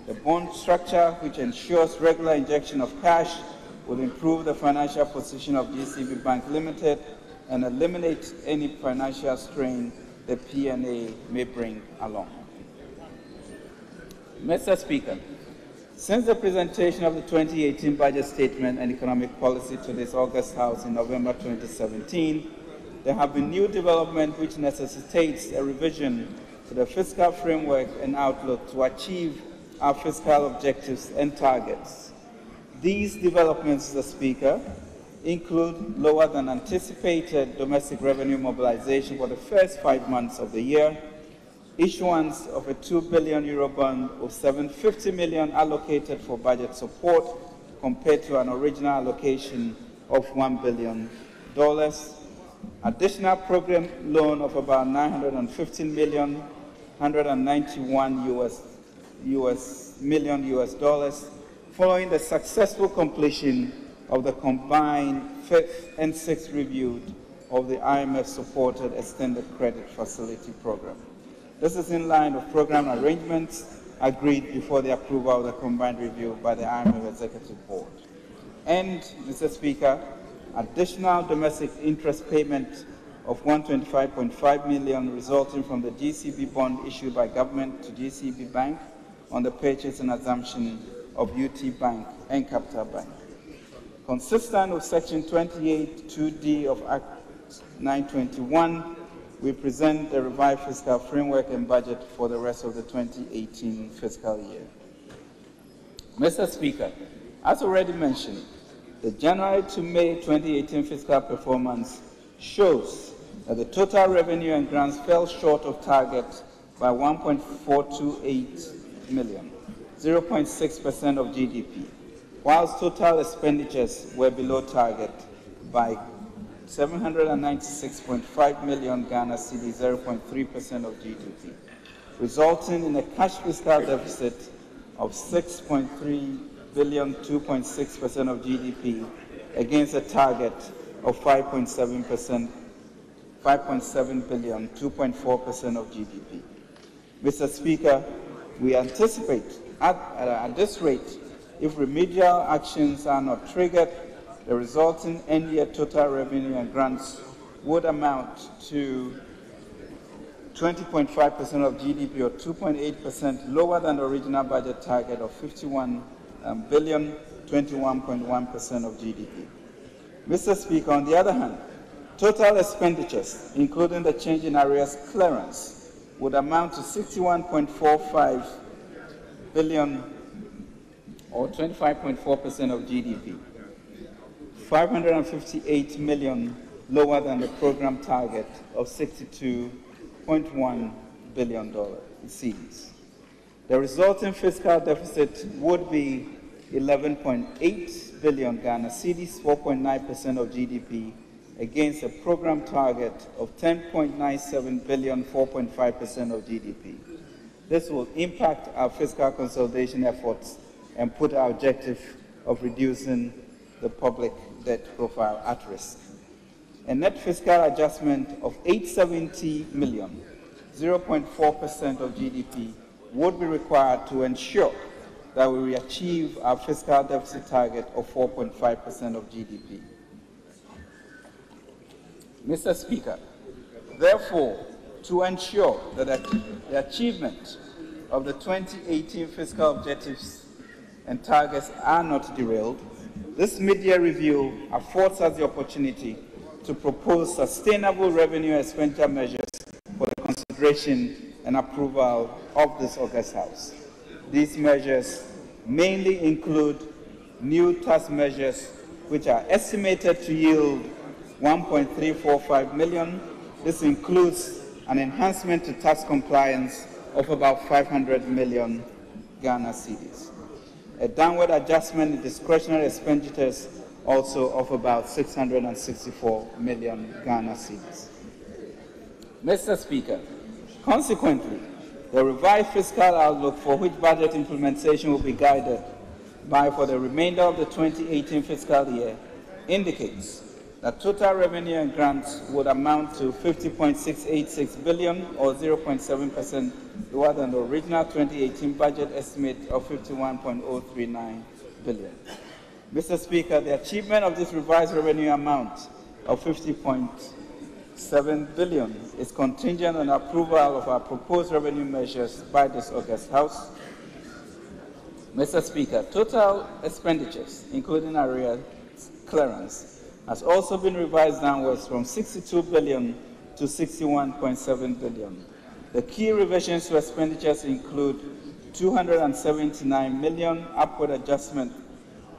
The bond structure, which ensures regular injection of cash, will improve the financial position of GCB Bank Limited and eliminate any financial strain the P&A may bring along. Mr. Speaker, since the presentation of the 2018 budget statement and economic policy to this August House in November 2017, there have been new developments which necessitates a revision to the fiscal framework and outlook to achieve our fiscal objectives and targets. These developments, Mr. Speaker, include lower than anticipated domestic revenue mobilization for the first 5 months of the year, issuance of a €2 billion Eurobond with $750 million allocated for budget support compared to an original allocation of $1 billion, additional program loan of about $915 million, 191 million, following the successful completion of the combined 5th and 6th review of the IMF-supported Extended Credit Facility Program. This is in line with program arrangements agreed before the approval of the combined review by the IMF Executive Board. And, Mr. Speaker, additional domestic interest payment of $125.5 million resulting from the GCB bond issued by government to GCB Bank on the purchase and assumption of UT Bank and Capital Bank. Consistent with Section 28(2)(d) of Act 921, we present the revised fiscal framework and budget for the rest of the 2018 fiscal year. Mr. Speaker, as already mentioned, the January to May 2018 fiscal performance shows that the total revenue and grants fell short of target by $1.428 million. 0.6% of GDP, whilst total expenditures were below target by 796.5 million Ghana cedis, 0.3% of GDP, resulting in a cash fiscal deficit of 6.3 billion, 2.6% of GDP, against a target of 5.7 billion, 2.4% of GDP. Mr. Speaker, we anticipate at this rate, if remedial actions are not triggered, the resulting end-year total revenue and grants would amount to 20.5% of GDP, or 2.8% lower than the original budget target of 51 billion, 21.1% of GDP. Mr. Speaker, on the other hand, total expenditures, including the change in arrears clearance, would amount to 61.45 billion, or 25.4% of GDP, 558 million lower than the program target of $62.1 billion cedis. The resulting fiscal deficit would be 11.8 billion Ghana cedis, 4.9% of GDP, against a program target of 10.97 billion, 4.5% of GDP. This will impact our fiscal consolidation efforts and put our objective of reducing the public debt profile at risk. A net fiscal adjustment of 870 million, 0.4% of GDP, would be required to ensure that we achieve our fiscal deficit target of 4.5% of GDP. Mr. Speaker, therefore, to ensure that the achievement of the 2018 fiscal objectives and targets are not derailed, this mid-year review affords us the opportunity to propose sustainable revenue and expenditure measures for the consideration and approval of this August House. These measures mainly include new tax measures which are estimated to yield 1.345 million. This includes an enhancement to tax compliance of about 500 million Ghana cedis. A downward adjustment in discretionary expenditures also of about 664 million Ghana cedis. Mr. Speaker, consequently, the revised fiscal outlook for which budget implementation will be guided by for the remainder of the 2018 fiscal year indicates that total revenue and grants would amount to 50.686 billion, or 0.7% lower than the original 2018 budget estimate of 51.039 billion. Mr. Speaker, the achievement of this revised revenue amount of 50.7 billion is contingent on approval of our proposed revenue measures by this August House. Mr. Speaker, total expenditures, including arrears clearance, has also been revised downwards from 62 billion to 61.7 billion. The key revisions to expenditures include 279 million upward adjustment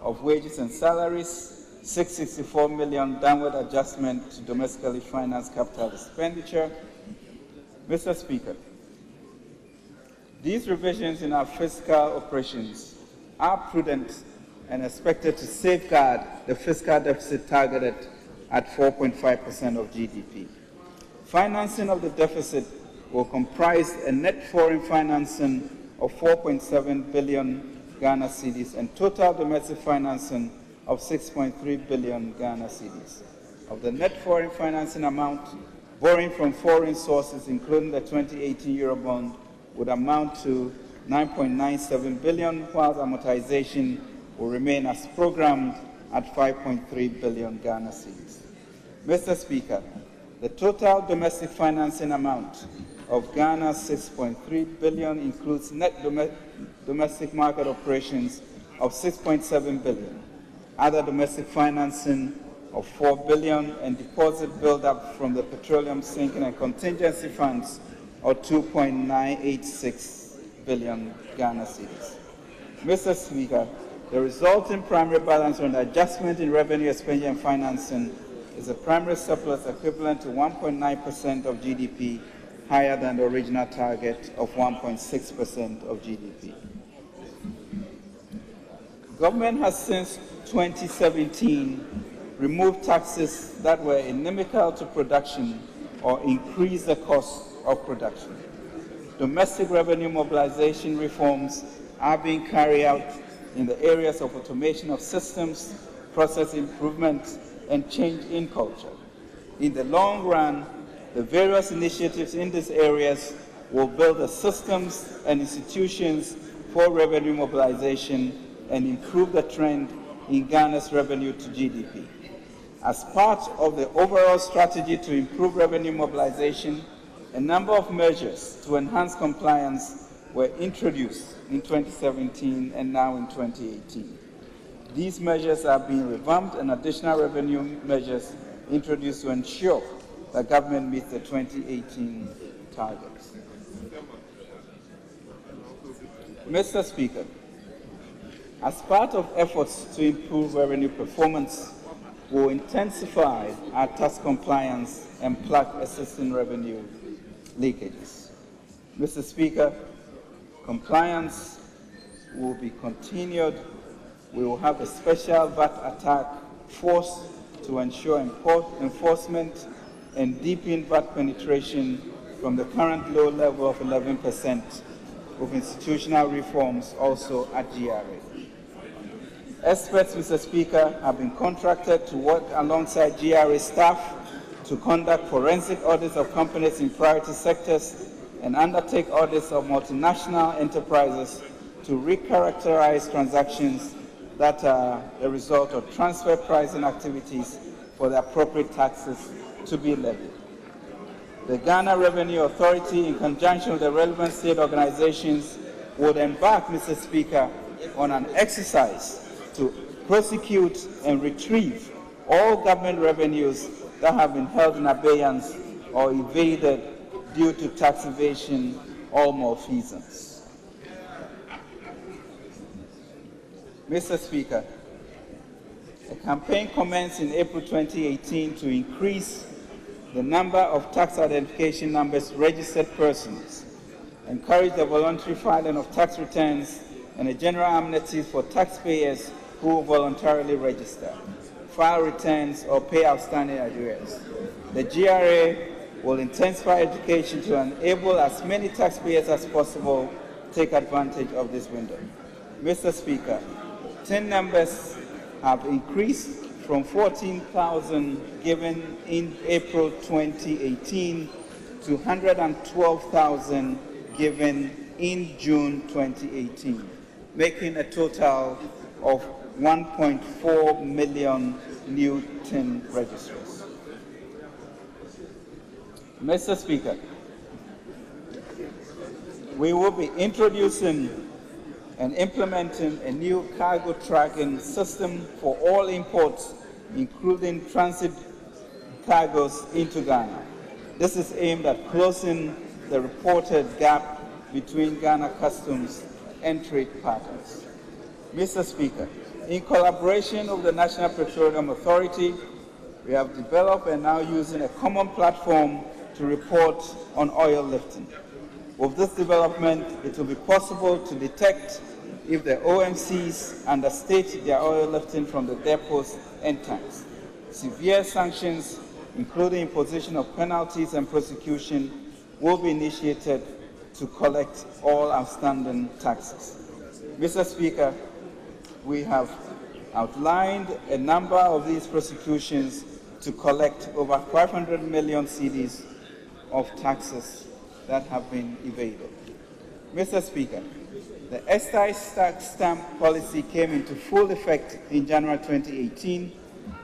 of wages and salaries, 664 million downward adjustment to domestically financed capital expenditure. Mr. Speaker, these revisions in our fiscal operations are prudent and expected to safeguard the fiscal deficit targeted at 4.5% of GDP. Financing of the deficit will comprise a net foreign financing of 4.7 billion Ghana cedis and total domestic financing of 6.3 billion Ghana cedis. Of the net foreign financing amount, borrowing from foreign sources, including the 2018 Eurobond, would amount to 9.97 billion, while amortization will remain as programmed at 5.3 billion Ghana cedis. Mr. Speaker, the total domestic financing amount of Ghana's 6.3 billion includes net domestic market operations of 6.7 billion, other domestic financing of 4 billion, and deposit build-up from the petroleum sinking and contingency funds of 2.986 billion Ghana cedis. Mr. Speaker, the resulting primary balance on the adjustment in revenue, expenditure, and financing is a primary surplus equivalent to 1.9% of GDP, higher than the original target of 1.6% of GDP. government has since 2017 removed taxes that were inimical to production or increased the cost of production. Domestic revenue mobilization reforms are being carried out in the areas of automation of systems, process improvement, and change in culture. In the long run, the various initiatives in these areas will build the systems and institutions for revenue mobilization and improve the trend in Ghana's revenue to GDP. As part of the overall strategy to improve revenue mobilization, a number of measures to enhance compliance were introduced in 2017 and now in 2018. These measures are being revamped and additional revenue measures introduced to ensure that government meets the 2018 targets. Mr. Speaker, as part of efforts to improve revenue performance, we will intensify our tax compliance and plug existing revenue leakages. Mr. Speaker, compliance will be continued. We will have a special VAT attack force to ensure enforcement and deepen VAT penetration from the current low level of 11%, with institutional reforms also at GRA. Experts, Mr. Speaker, have been contracted to work alongside GRA staff to conduct forensic audits of companies in priority sectors and undertake audits of multinational enterprises to recharacterize transactions that are the result of transfer pricing activities for the appropriate taxes to be levied. The Ghana Revenue Authority, in conjunction with the relevant state organizations, would embark, Mr. Speaker, on an exercise to prosecute and retrieve all government revenues that have been held in abeyance or evaded due to tax evasion or malfeasance. Mr. Speaker, a campaign commenced in April 2018 to increase the number of tax identification numbers registered persons, encourage the voluntary filing of tax returns, and a general amnesty for taxpayers who voluntarily register, file returns, or pay outstanding arrears. The GRA will intensify education to enable as many taxpayers as possible to take advantage of this window. Mr. Speaker, TIN numbers have increased from 14,000 given in April 2018 to 112,000 given in June 2018, making a total of 1.4 million new TIN registers. Mr. Speaker, we will be introducing and implementing a new cargo tracking system for all imports, including transit cargoes into Ghana. This is aimed at closing the reported gap between Ghana customs and trade partners. Mr. Speaker, in collaboration with the National Petroleum Authority, we have developed and now using a common platform to report on oil lifting. With this development, it will be possible to detect if the OMCs understate their oil lifting from the depots and tanks. Severe sanctions, including imposition of penalties and prosecution, will be initiated to collect all outstanding taxes. Mr. Speaker, we have outlined a number of these prosecutions to collect over 500 million cedis of taxes that have been evaded. Mr. Speaker, the excise tax stamp policy came into full effect in January 2018.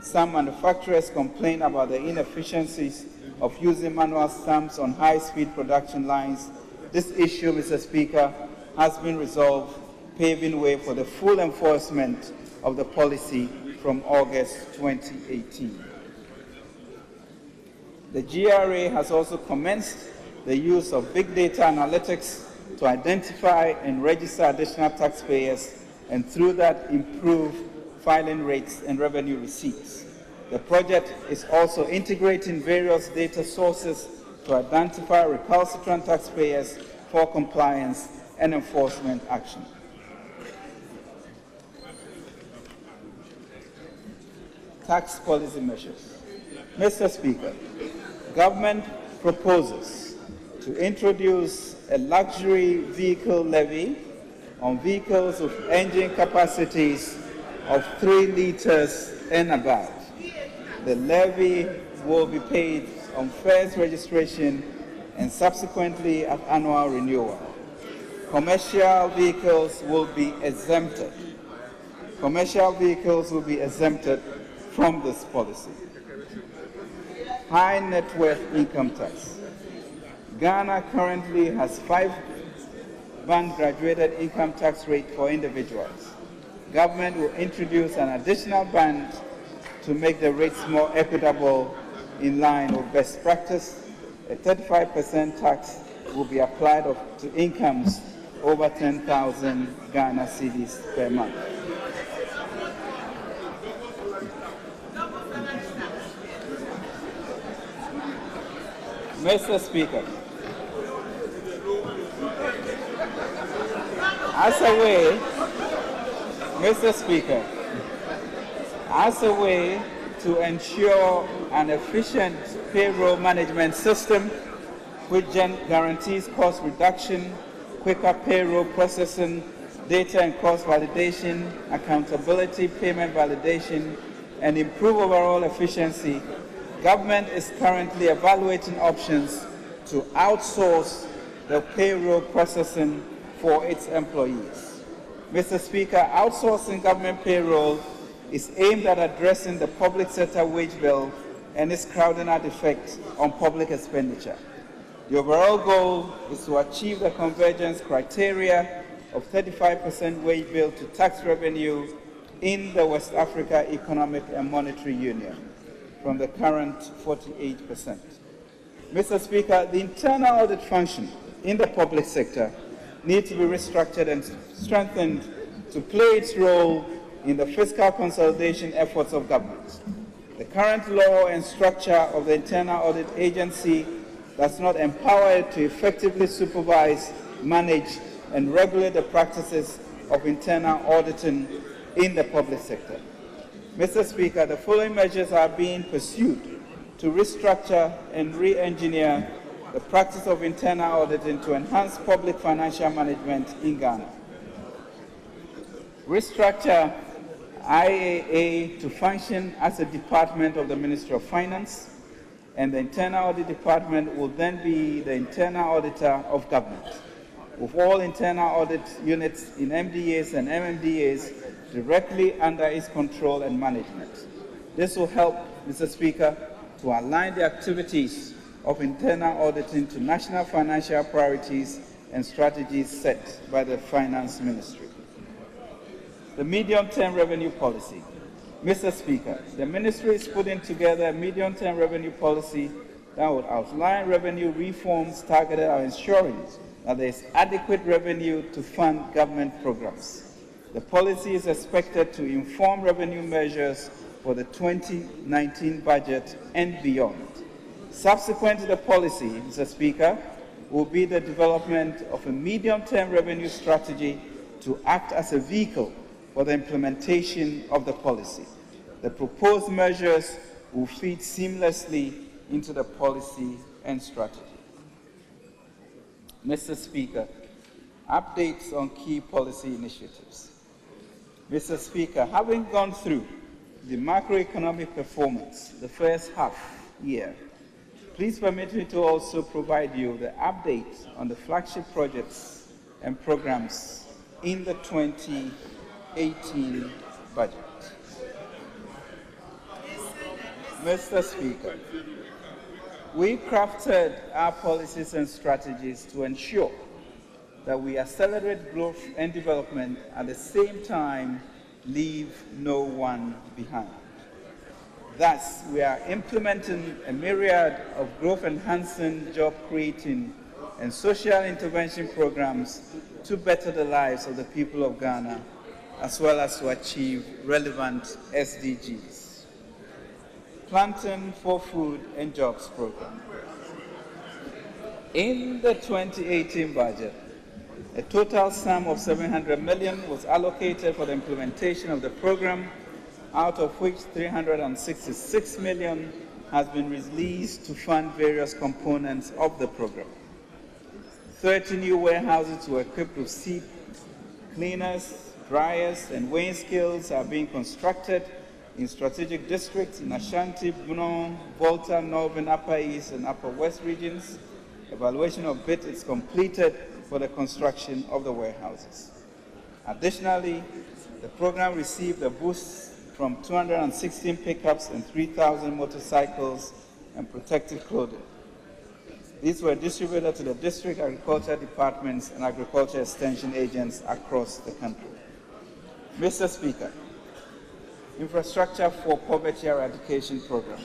Some manufacturers complained about the inefficiencies of using manual stamps on high-speed production lines. This issue, Mr. Speaker, has been resolved, paving way for the full enforcement of the policy from August 2018. The GRA has also commenced the use of big data analytics to identify and register additional taxpayers and through that improve filing rates and revenue receipts. The project is also integrating various data sources to identify recalcitrant taxpayers for compliance and enforcement action. tax policy measures. Mr. Speaker, government proposes to introduce a luxury vehicle levy on vehicles with engine capacities of 3 liters and above. The levy will be paid on first registration and subsequently at annual renewal. Commercial vehicles will be exempted. Commercial vehicles will be exempted from this policy. High net worth income tax. Ghana currently has 5-band graduated income tax rate for individuals. Government will introduce an additional band to make the rates more equitable in line with best practice. A 35% tax will be applied to incomes over 10,000 Ghana cedis per month. Mr. Speaker, as a way to ensure an efficient payroll management system which guarantees cost reduction, quicker payroll processing, data and cost validation, accountability, payment validation, and improve overall efficiency, government is currently evaluating options to outsource the payroll processing for its employees. Mr. Speaker, outsourcing government payroll is aimed at addressing the public sector wage bill and its crowding out effect on public expenditure. The overall goal is to achieve the convergence criteria of 35% wage bill to tax revenue in the West Africa Economic and Monetary Union from the current 48%. Mr. Speaker, the internal audit function in the public sector needs to be restructured and strengthened to play its role in the fiscal consolidation efforts of government. The current law and structure of the internal audit agency does not empower it to effectively supervise, manage, and regulate the practices of internal auditing in the public sector. Mr. Speaker, the following measures are being pursued to restructure and re-engineer the practice of internal auditing to enhance public financial management in Ghana. Restructure IAA to function as a department of the Ministry of Finance, and the Internal Audit Department will then be the internal auditor of government, with all internal audit units in MDAs and MMDAs directly under its control and management. This will help, Mr. Speaker, to align the activities of internal auditing to national financial priorities and strategies set by the Finance Ministry. The medium-term revenue policy. Mr. Speaker, the Ministry is putting together a medium-term revenue policy that would outline revenue reforms targeted at ensuring that there is adequate revenue to fund government programs. The policy is expected to inform revenue measures for the 2019 budget and beyond. Subsequent to the policy, Mr. Speaker, will be the development of a medium-term revenue strategy to act as a vehicle for the implementation of the policy. The proposed measures will feed seamlessly into the policy and strategy. Mr. Speaker, updates on key policy initiatives. Mr. Speaker, having gone through the macroeconomic performance the first half year, please permit me to also provide you the update on the flagship projects and programs in the 2018 budget. Mr. Speaker, we crafted our policies and strategies to ensure that we accelerate growth and development, at the same time leave no one behind. Thus, we are implementing a myriad of growth-enhancing, job-creating, and social intervention programs to better the lives of the people of Ghana, as well as to achieve relevant SDGs. Planting for Food and Jobs Program. In the 2018 budget, a total sum of 700 million was allocated for the implementation of the program, out of which 366 million has been released to fund various components of the program. 30 new warehouses were equipped with seat cleaners, dryers, and weighing scales are being constructed in strategic districts in Ashanti, Buno, Volta, Northern, Upper East, and Upper West regions. Evaluation of bid is completed for the construction of the warehouses. Additionally, the program received a boost from 216 pickups and 3,000 motorcycles and protective clothing. These were distributed to the district agriculture departments and agriculture extension agents across the country. Mr. Speaker, Infrastructure for Poverty Eradication Program.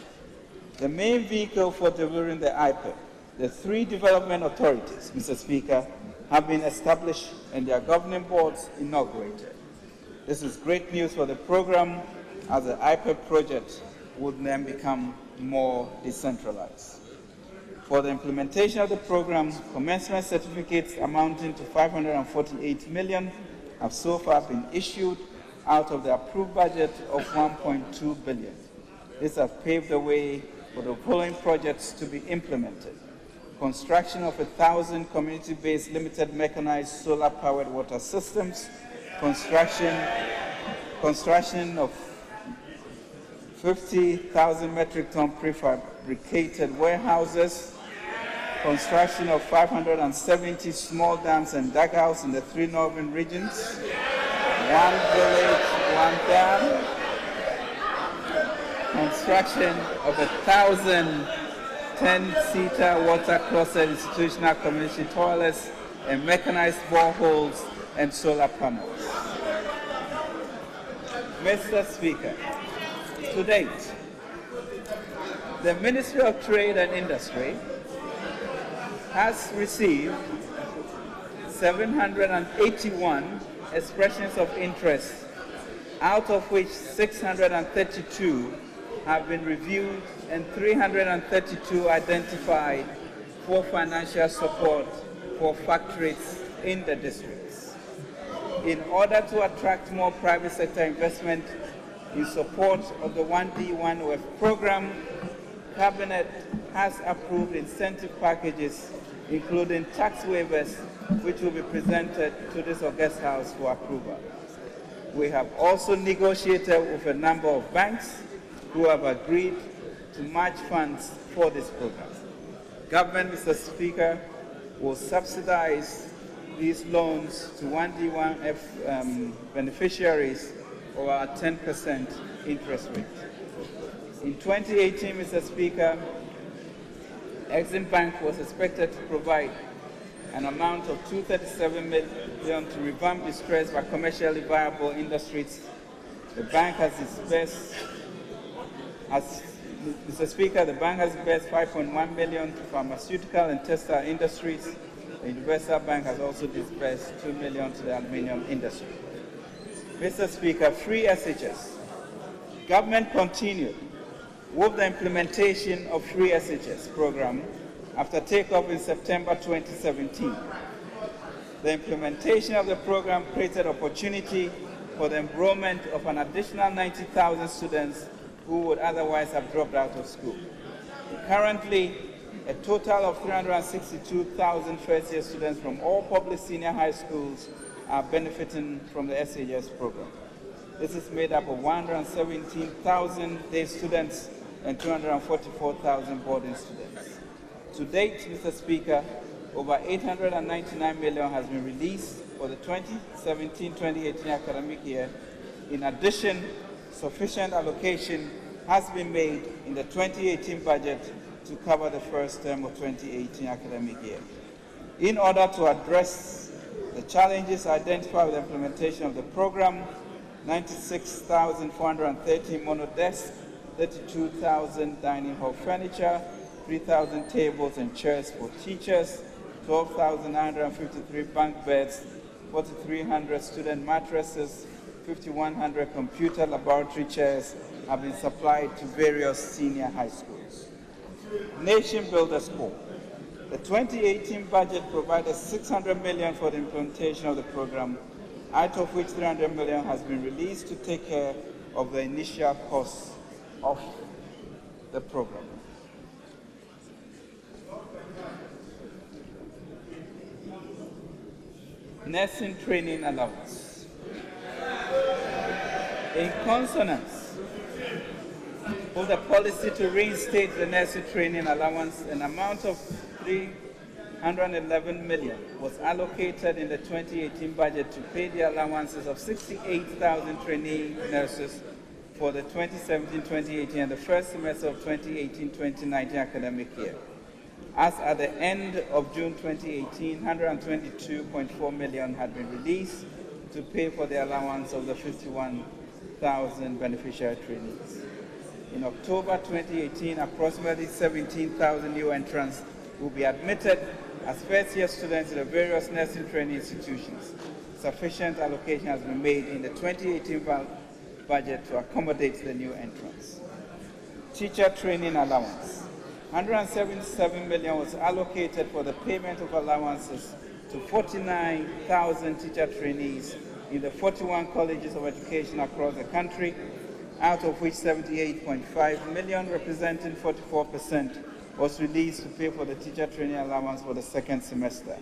The main vehicle for delivering the IPEP, the 3 development authorities, Mr. Speaker, have been established and their governing boards inaugurated. This is great news for the program, as the IPEP project would then become more decentralized. For the implementation of the program, commencement certificates amounting to 548 million have so far been issued out of the approved budget of 1.2 billion. This has paved the way for the following projects to be implemented: construction of 1,000 community-based limited mechanized solar-powered water systems, construction of 50,000 metric ton prefabricated warehouses, construction of 570 small dams and dugouts in the 3 northern regions, 1 village, 1 dam, construction of 1,000 10-seater water closet institutional community toilets and mechanized boreholes and solar panels. Mr. Speaker, to date, the Ministry of Trade and Industry has received 781 expressions of interest, out of which 632 have been reviewed and 332 identified for financial support for factories in the districts. In order to attract more private sector investment in support of the 1D1OF program, Cabinet has approved incentive packages, including tax waivers, which will be presented to this August House for approval. We have also negotiated with a number of banks who have agreed to match funds for this program. Government, Mr. Speaker, will subsidize these loans to 1D1F beneficiaries over a 10% interest rate. In 2018, Mr. Speaker, Exim Bank was expected to provide an amount of 237 million to revamp distressed but commercially viable industries. The bank has disbursed, Mr. Speaker, the bank has disbursed 5.1 million to pharmaceutical and textile industries. The Universal Bank has also disbursed 2 million to the aluminium industry. Mr. Speaker, free SHS. Government continued with the implementation of free SHS program after takeoff in September 2017. The implementation of the program created opportunity for the enrollment of an additional 90,000 students who would otherwise have dropped out of school. Currently, a total of 362,000 first-year students from all public senior high schools are benefiting from the SHS program. This is made up of 117,000 day students and 244,000 boarding students. To date, Mr. Speaker, over 899 million has been released for the 2017-2018 academic year. In addition, sufficient allocation has been made in the 2018 budget to cover the first term of 2018 academic year. In order to address the challenges identified with the implementation of the program, 96,413 monodesks, 32,000 dining hall furniture, 3,000 tables and chairs for teachers, 12,953 bunk beds, 4,300 student mattresses, 5,100 computer laboratory chairs have been supplied to various senior high schools. Nation Builders Corps. The 2018 budget provided 600 million for the implementation of the program, out of which 300 million has been released to take care of the initial cost of the program. Nursing training allowance. In consonance with the policy to reinstate the nursing training allowance, an amount of 311 million was allocated in the 2018 budget to pay the allowances of 68,000 trainee nurses for the 2017-2018 and the first semester of 2018-2019 academic year. As at the end of June 2018, 122.4 million had been released to pay for the allowance of the 51,000 beneficiary trainees. In October 2018, approximately 17,000 new entrants will be admitted as first-year students in the various nursing training institutions. Sufficient allocation has been made in the 2018 budget to accommodate the new entrants. Teacher training allowance. 177 million was allocated for the payment of allowances to 49,000 teacher trainees in the 41 colleges of education across the country, out of which 78.5 million, representing 44%, was released to pay for the teacher training allowance for the second semester.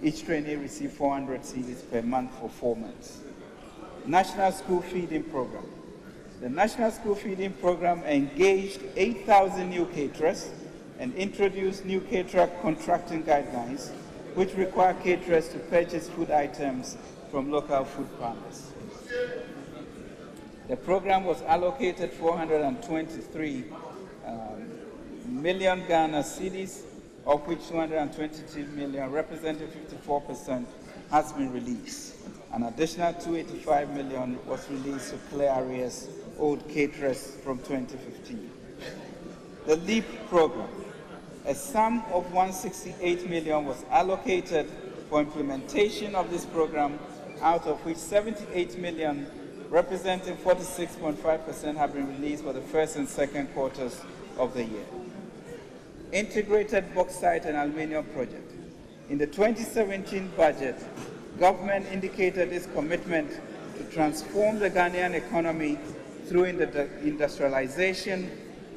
Each trainee received 400 cedis per month for 4 months. National School Feeding Program. The National School Feeding Program engaged 8,000 new caterers and introduced new caterer contracting guidelines, which require caterers to purchase food items from local food partners. The program was allocated 423 million Ghana cedis, of which 222 million, representing 54%, has been released. An additional 285 million was released to clear arrears owed caterers from 2015. The LEAP program. A sum of 168 million was allocated for implementation of this program, out of which 78 million, representing 46.5%, have been released for the first and second quarters of the year. Integrated Bauxite and Aluminium Project. In the 2017 budget, government indicated its commitment to transform the Ghanaian economy through industrialization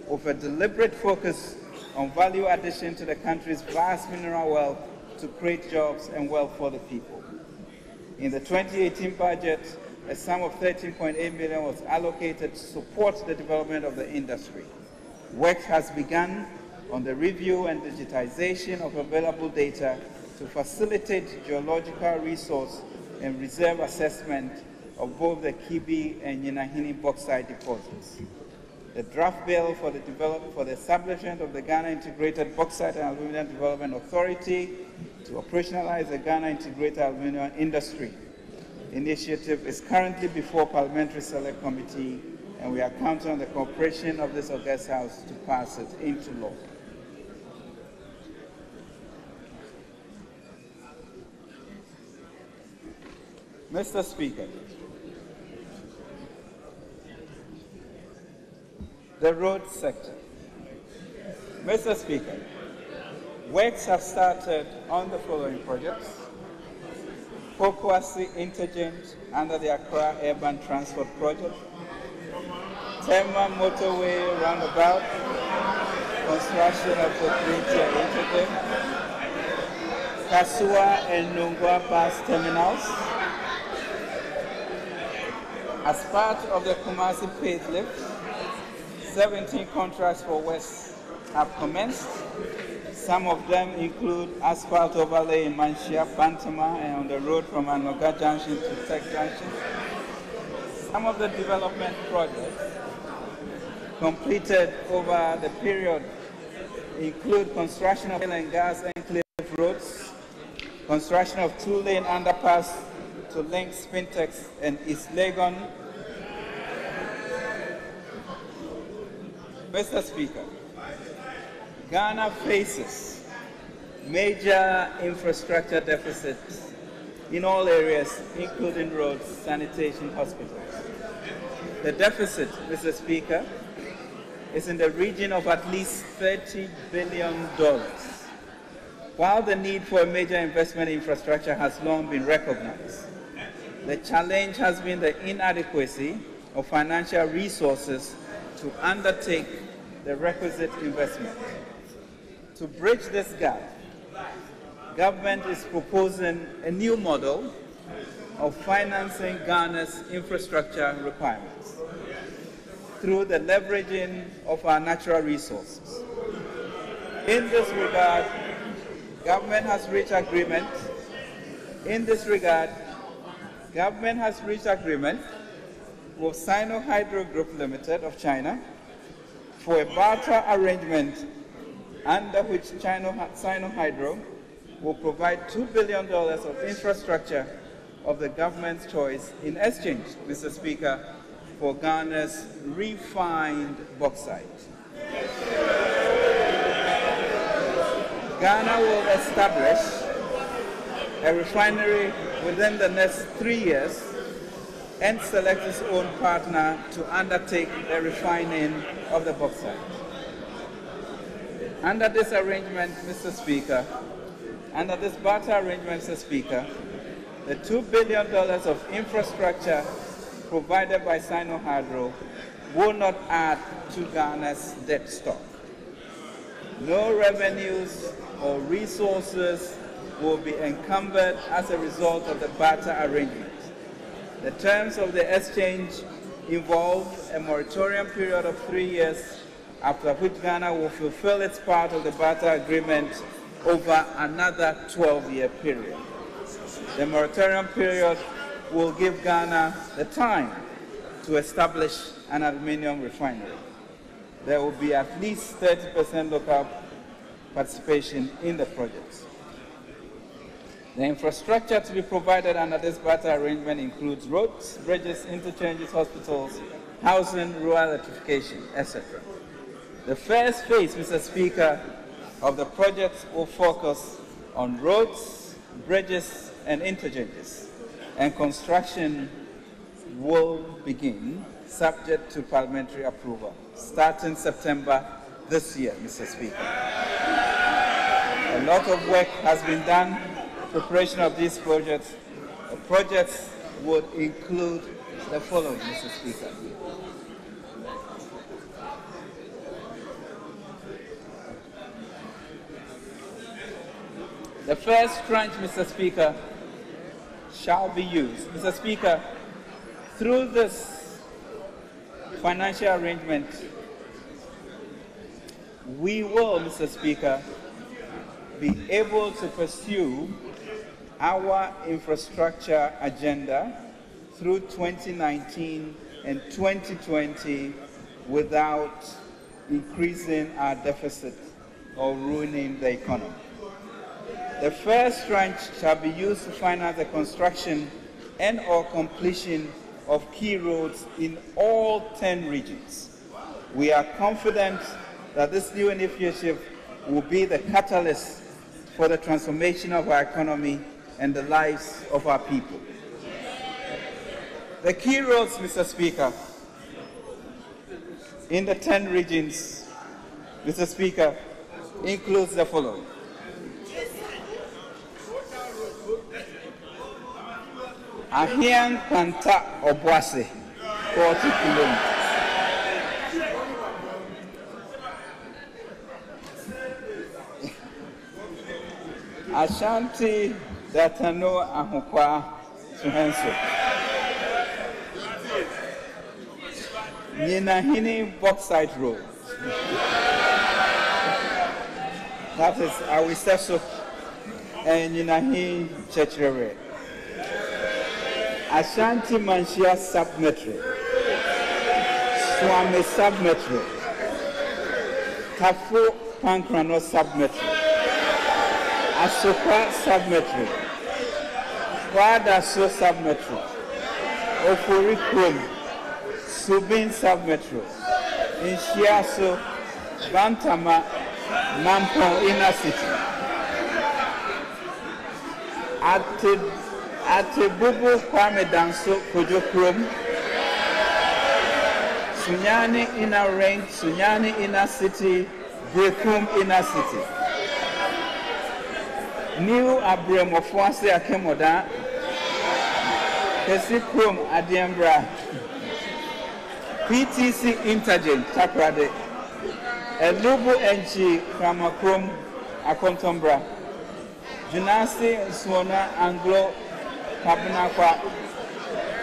with a deliberate focus on value addition to the country's vast mineral wealth to create jobs and wealth for the people. In the 2018 budget, a sum of 13.8 million was allocated to support the development of the industry. Work has begun on the review and digitization of available data to facilitate geological resource and reserve assessment of both the Kibi and Yinahini bauxite deposits. The draft bill for the establishment of the Ghana Integrated Bauxite and Aluminium Development Authority to operationalize the Ghana Integrated Aluminium Industry initiative is currently before Parliamentary Select Committee, and we are counting on the cooperation of this august House to pass it into law. Mr. Speaker, the road sector. Mr. Speaker, works have started on the following projects. Pokwasi Interchange under the Accra Urban Transport Project, Tema Motorway Roundabout, construction of the three-tier interchange, Kasua and Nungwa bus terminals. As part of the Kumasi facelift, 17 contracts for West have commenced. Some of them include asphalt overlay in Manshia, Bantama, and on the road from Anoga Junction to Tech Junction. Some of the development projects completed over the period include construction of oil and gas enclave roads, construction of two-lane underpass to link Spintex and East Legon. Mr. Speaker, Ghana faces major infrastructure deficits in all areas, including roads, sanitation, hospitals. The deficit, Mr. Speaker, is in the region of at least $30 billion. While the need for a major investment in infrastructure has long been recognized, the challenge has been the inadequacy of financial resources to undertake the requisite investment. To bridge this gap, government is proposing a new model of financing Ghana's infrastructure requirements through the leveraging of our natural resources. In this regard, government has reached agreement. With Sino Hydro Group Limited of China for a barter arrangement under which Sino Hydro will provide $2 billion of infrastructure of the government's choice in exchange, Mr. Speaker, for Ghana's refined bauxite. Ghana will establish a refinery within the next 3 years and select its own partner to undertake the refining of the bauxite. Under this arrangement, Mr. Speaker, under this barter arrangement, Mr. Speaker, the $2 billion of infrastructure provided by Sino Hydro will not add to Ghana's debt stock. No revenues or resources will be encumbered as a result of the barter arrangement. The terms of the exchange involve a moratorium period of 3 years, after which Ghana will fulfill its part of the barter agreement over another 12-year period. The moratorium period will give Ghana the time to establish an aluminium refinery. There will be at least 30% local participation in the project. The infrastructure to be provided under this barter arrangement includes roads, bridges, interchanges, hospitals, housing, rural electrification, etc. The first phase, Mr. Speaker, of the project will focus on roads, bridges, and interchanges, and construction will begin subject to parliamentary approval, starting September this year, Mr. Speaker. A lot of work has been done in preparation of these projects. The projects would include the following, Mr. Speaker. The first tranche, Mr. Speaker, shall be used. Mr. Speaker, through this financial arrangement, we will, Mr. Speaker, be able to pursue our infrastructure agenda through 2019 and 2020 without increasing our deficit or ruining the economy. The first tranche shall be used to finance the construction and or completion of key roads in all 10 regions. We are confident that this new initiative will be the catalyst for the transformation of our economy and the lives of our people. The key roads, Mr. Speaker, in the 10 regions, Mr. Speaker, includes the following. Ahian Panta Obuase, 40 kilometers. Ashanti Datano Ahukwa Suhenso. Ninahini Bauxite Road. That is Awiseso and Ninahi Chechere. Ashanti Manshia Submetro, Swami Submetro, Tafu Pankrano Submetro, Asoka Submetro, Wada So Submetro, Ofurikrum, Subin Submetro, Inshiaso, Bantama, Nampon Inner City, Atebubu Kwame Danso Kojokrom, Sunyani Inner Range, Sunyani Inner City, Brekum Inner City. New Abrem of Wase Akemoda, Kesikrum Adiambra, PTC Interchange, Takrade, Elubu Enchi, Kramakrom, Akontombra, Junasi Swona, Anglo, Kabunakwa,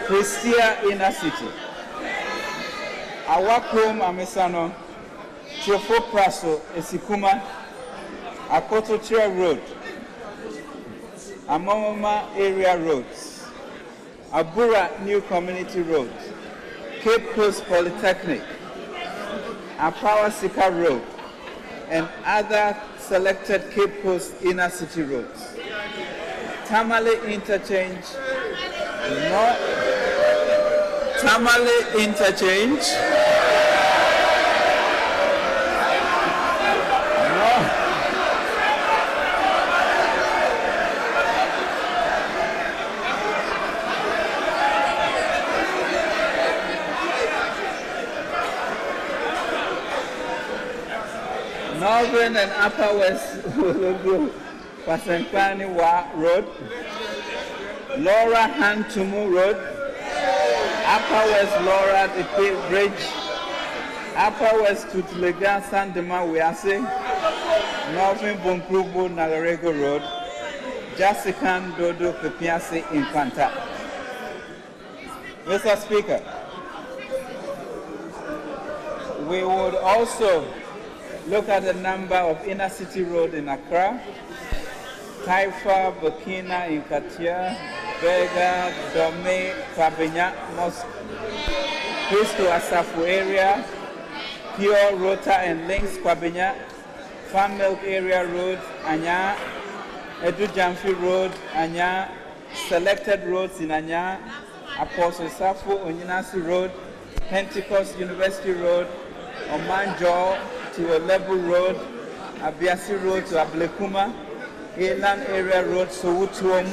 Christia Inner City, Awakrom, Amesano, Chofo Praso, Esikuma, Akotochira Road, Amomoma Area Roads, Abura New Community Road, Cape Coast Polytechnic, Apawa Sika Road, and other selected Cape Coast Inner City roads. Tamale Interchange, Tamale Interchange, Northern and Upper West Pasenkwani Road, Laura Hantumu Road, Upper West Laura Dipe Bridge, Upper West Tutlega Sandema Wiase, Northern Bunkrubu Nagarego Road, Jasikan Dodo Pepiase Infanta. Mr. Speaker, we would also look at the number of inner city roads in Accra, Taifa, Burkina, in Katia, Berga, Dome, Kwabenya, Mosque, Cristo Asafu area, Pure, Rota and Links, Kwabenya, Farm Milk Area Road, Anya, Edu Jamfi Road, Anya, selected roads in Anya, Apostle Safu, Onyinasi Road, Pentecost University Road, Omanjo, to Olebu Road, Abiasi Road to Ablekuma, Elan Area Road, Sowutuom,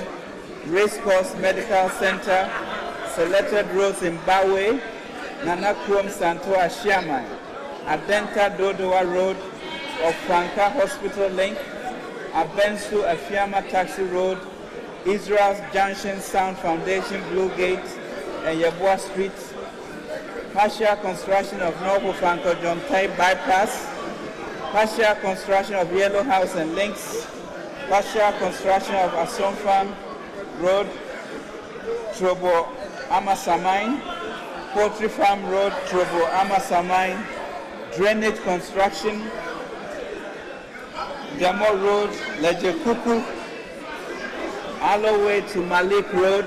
Racecourse Medical Center, selected roads in Bawe, Nanakuom Santo Ashiamai, Adenta Dodowa Road, Ofranka Hospital Link, Abensu Afiama Taxi Road, Israel's Junction Sound Foundation Blue Gate, and Yabua Street, partial construction of Novo Franco John Tai Bypass, partial construction of Yellow House and Links, partial construction of Asom Farm Road, Trobo Amasamine, Poultry Farm Road, Trobo Amasamine, drainage construction, Jamo Road, Lejekuku, Alloway to Malik Road,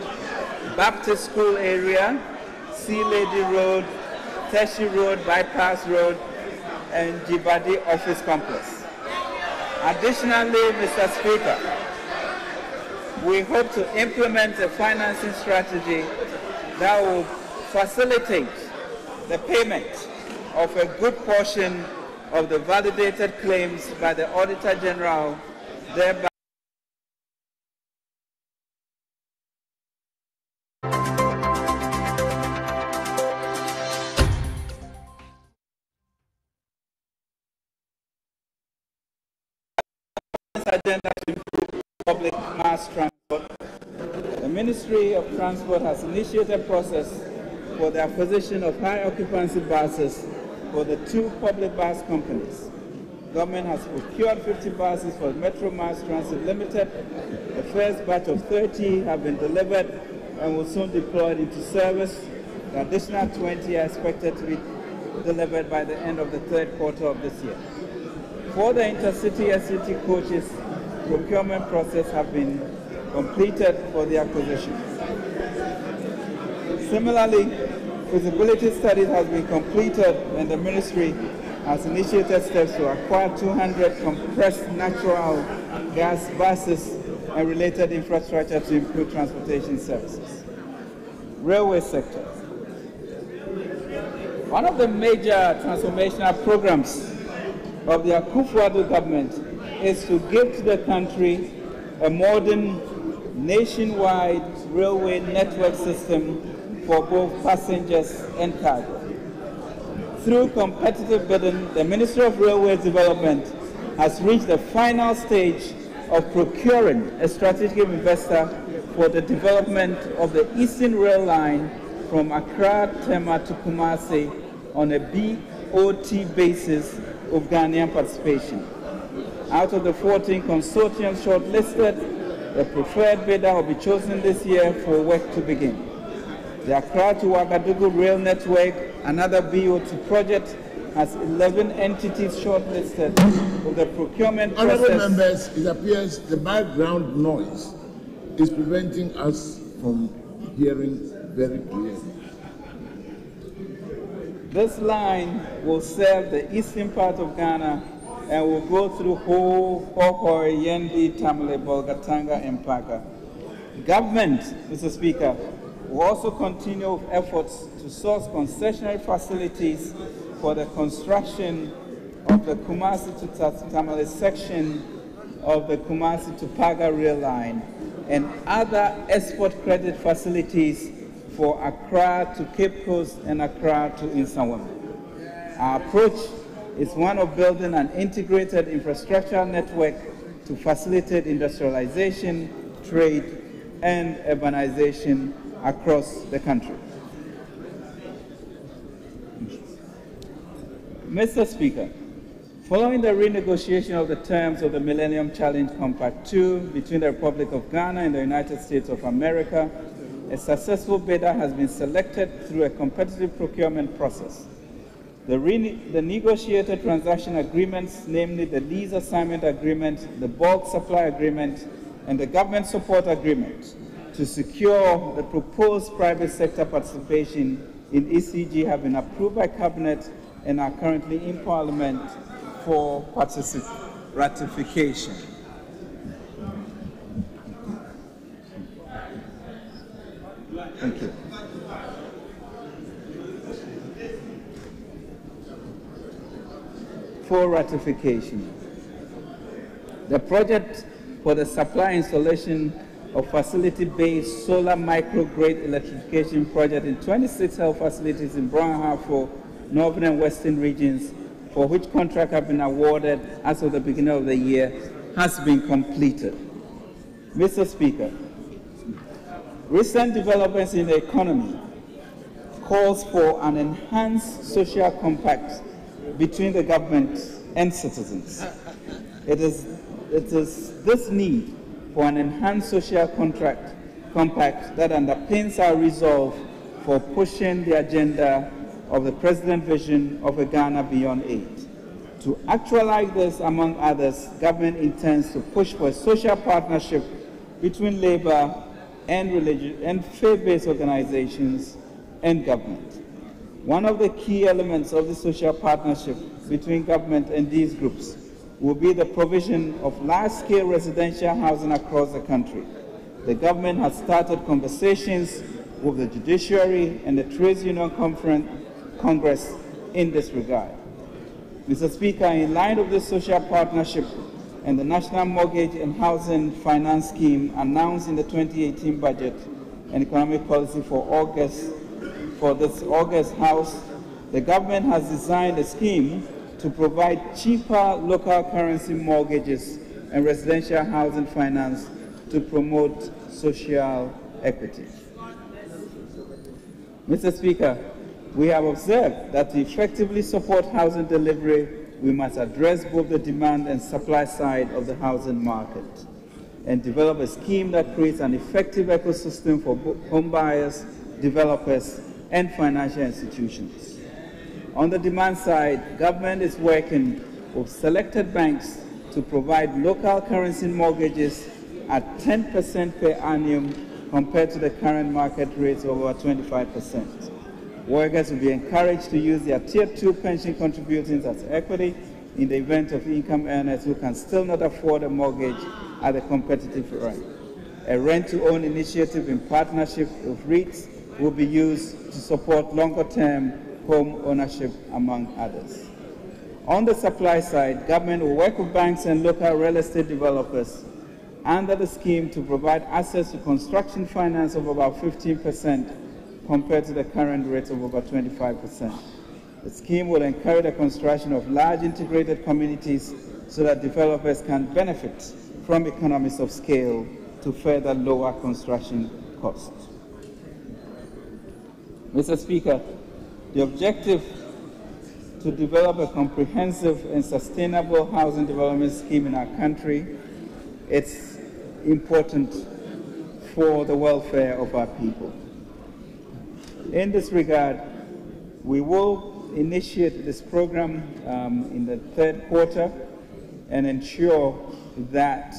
Baptist School area, Sea Lady Road, Teshi Road, Bypass Road, and Jibadi Office Complex. Additionally, Mr. Speaker, we hope to implement a financing strategy that will facilitate the payment of a good portion of the validated claims by the Auditor General, thereby agenda to improve public mass transport. The Ministry of Transport has initiated a process for the acquisition of high occupancy buses for the 2 public bus companies. Government has procured 50 buses for Metro Mass Transit Limited. The first batch of 30 have been delivered and will soon be deployed into service. The additional 20 are expected to be delivered by the end of the 3rd quarter of this year. For the intercity SCT coaches, procurement process have been completed for the acquisition. Similarly, feasibility studies has been completed and the ministry has initiated steps to acquire 200 compressed natural gas buses and related infrastructure to improve transportation services. Railway sector. One of the major transformational programs of the Akufo-Addo government is to give to the country a modern nationwide railway network system for both passengers and cargo. Through competitive bidding, the Ministry of Railways Development has reached the final stage of procuring a strategic investor for the development of the Eastern Rail Line from Accra, Tema to Kumasi on a BOT basis of Ghanaian participation. Out of the 14 consortiums shortlisted, the preferred bidder will be chosen this year for work to begin. The Accra to Ouagadougou Rail Network, another BOT project, has 11 entities shortlisted for the procurement process. Honourable members, it appears the background noise is preventing us from hearing very clearly. This line will serve the eastern part of Ghana and will go through Ho, Hokoi, Yendi, Tamale, Bolgatanga, and Paka. Government, Mr. Speaker, will also continue with efforts to source concessionary facilities for the construction of the Kumasi to Tamale section of the Kumasi to Paga rail line and other export credit facilities for Accra to Cape Coast and Accra to Nsawam. Our approach is one of building an integrated infrastructural network to facilitate industrialization, trade, and urbanization across the country. Mr. Speaker, following the renegotiation of the terms of the Millennium Challenge Compact II between the Republic of Ghana and the United States of America, a successful bidder has been selected through a competitive procurement process. The negotiated transaction agreements, namely the lease assignment agreement, the bulk supply agreement, and the government support agreement to secure the proposed private sector participation in ECG have been approved by Cabinet and are currently in Parliament for ratification. Thank you. For ratification, the project for the supply installation of facility-based solar microgrid electrification project in 26 health facilities in Brong-Ahafo, Northern and Western regions, for which contract have been awarded as of the beginning of the year, has been completed. Mr. Speaker, recent developments in the economy calls for an enhanced social compact between the government and citizens. It is this need for an enhanced social compact that underpins our resolve for pushing the agenda of the President's vision of a Ghana beyond aid. To actualize this, among others, government intends to push for a social partnership between labor and religious and faith-based organizations and government. One of the key elements of the social partnership between government and these groups will be the provision of large-scale residential housing across the country. The government has started conversations with the judiciary and the Trades Union Congress in this regard. Mr. Speaker, in line with this social partnership and the National Mortgage and Housing Finance Scheme announced in the 2018 budget and economic policy for this August House, the government has designed a scheme to provide cheaper local currency mortgages and residential housing finance to promote social equity. Mr. Speaker, we have observed that to effectively support housing delivery, we must address both the demand and supply side of the housing market and develop a scheme that creates an effective ecosystem for home buyers, developers, and financial institutions. On the demand side, government is working with selected banks to provide local currency mortgages at 10% per annum compared to the current market rates of over 25%. Workers will be encouraged to use their Tier 2 pension contributions as equity in the event of income earners who can still not afford a mortgage at a competitive rate. A rent-to-own initiative in partnership with REITs will be used to support longer-term home ownership, among others. On the supply side, government will work with banks and local real estate developers under the scheme to provide access to construction finance of about 15% compared to the current rate of over 25%. The scheme will encourage the construction of large integrated communities so that developers can benefit from economies of scale to further lower construction costs. Mr. Speaker, the objective to develop a comprehensive and sustainable housing development scheme in our country. It's important for the welfare of our people. In this regard, we will initiate this program in the third quarter and ensure that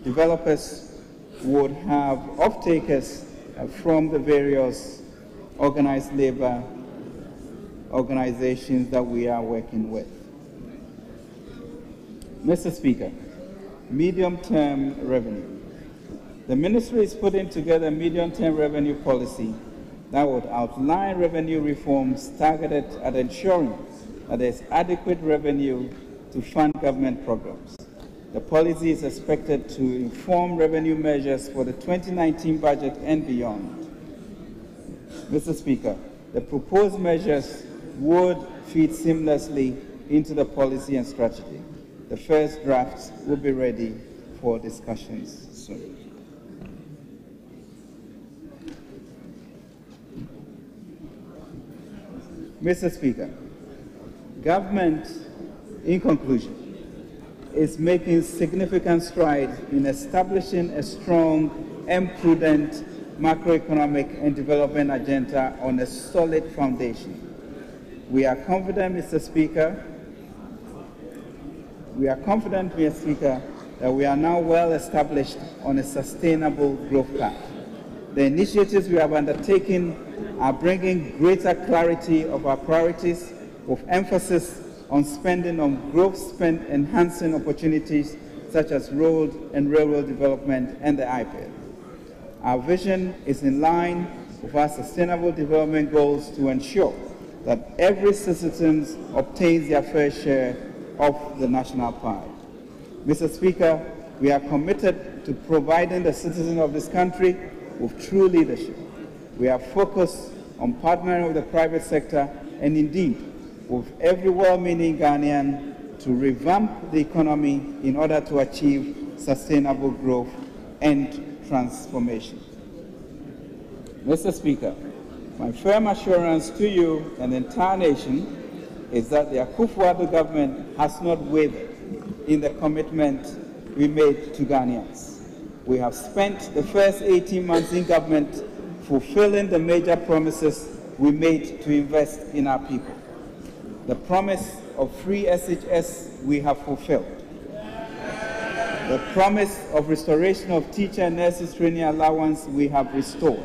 developers would have off-takers from the various organized labor organizations that we are working with. Mr. Speaker, medium-term revenue. The ministry is putting together a medium-term revenue policy that would outline revenue reforms targeted at ensuring that there is adequate revenue to fund government programs. The policy is expected to inform revenue measures for the 2019 budget and beyond. Mr. Speaker, the proposed measures would feed seamlessly into the policy and strategy. The first drafts will be ready for discussions soon. Mr. Speaker, government, in conclusion, is making significant strides in establishing a strong and prudent macroeconomic and development agenda on a solid foundation. We are confident, Mr. Speaker, that we are now well established on a sustainable growth path. The initiatives we have undertaken are bringing greater clarity of our priorities, with emphasis on spending on growth-enhancing opportunities such as road and railroad development and the IPED. Our vision is in line with our sustainable development goals to ensure that every citizen obtains their fair share of the national pie. Mr. Speaker, we are committed to providing the citizens of this country with true leadership. We are focused on partnering with the private sector and indeed with every well-meaning Ghanaian to revamp the economy in order to achieve sustainable growth and transformation. Mr. Speaker, my firm assurance to you and the entire nation is that the Akufo-Addo government has not wavered in the commitment we made to Ghanaians. We have spent the first 18 months in government fulfilling the major promises we made to invest in our people. The promise of free SHS we have fulfilled. The promise of restoration of teacher and nurses training allowance we have restored.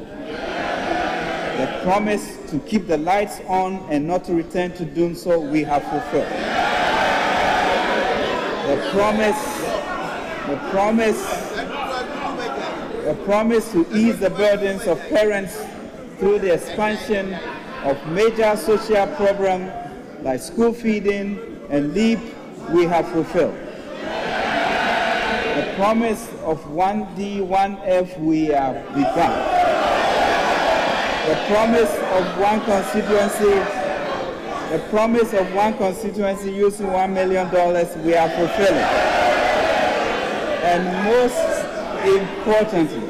The promise to keep the lights on and not to return to doing so we have fulfilled. The promise to ease the burdens of parents through the expansion of major social programs like school feeding and LEAP we have fulfilled. The promise of 1D, 1F we have begun. The promise of one constituency using $1 million we are fulfilling. And most importantly,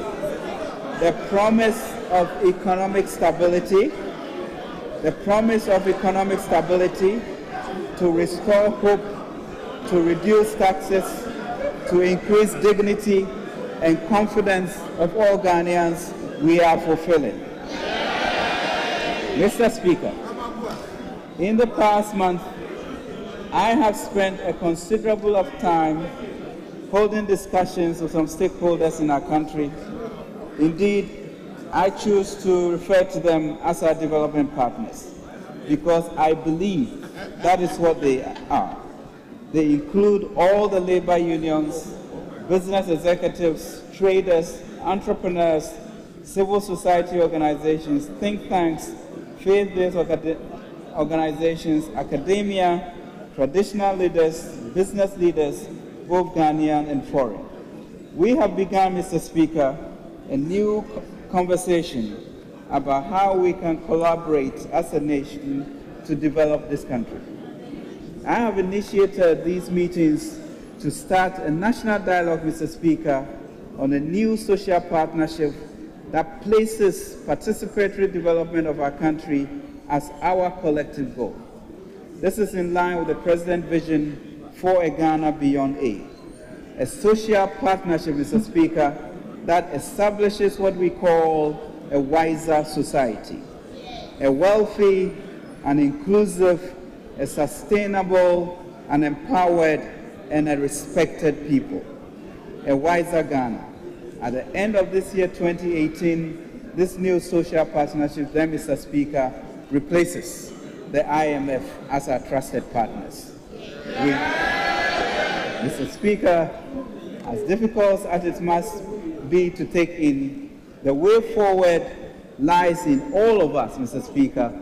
the promise of economic stability, to restore hope, to reduce taxes, to increase dignity and confidence of all Ghanaians we are fulfilling. Mr. Speaker, in the past month, I have spent a considerable of time holding discussions with some stakeholders in our country. Indeed, I choose to refer to them as our development partners because I believe that is what they are. They include all the labor unions, business executives, traders, entrepreneurs, civil society organizations, think tanks, faith-based organizations, academia, traditional leaders, business leaders, both Ghanaian and foreign. We have begun, Mr. Speaker, a new conversation about how we can collaborate as a nation to develop this country. I have initiated these meetings to start a national dialogue, Mr. Speaker, on a new social partnership that places participatory development of our country as our collective goal. This is in line with the President's vision for a Ghana beyond aid, a social partnership, Mr. Speaker, that establishes what we call a wiser society, a wealthy and inclusive, a sustainable and empowered and a respected people, a wiser Ghana. At the end of this year, 2018, this new social partnership, then, Mr. Speaker, replaces the IMF as our trusted partners. Mr. Speaker, as difficult as it must be to take in, the way forward lies in all of us, Mr. Speaker,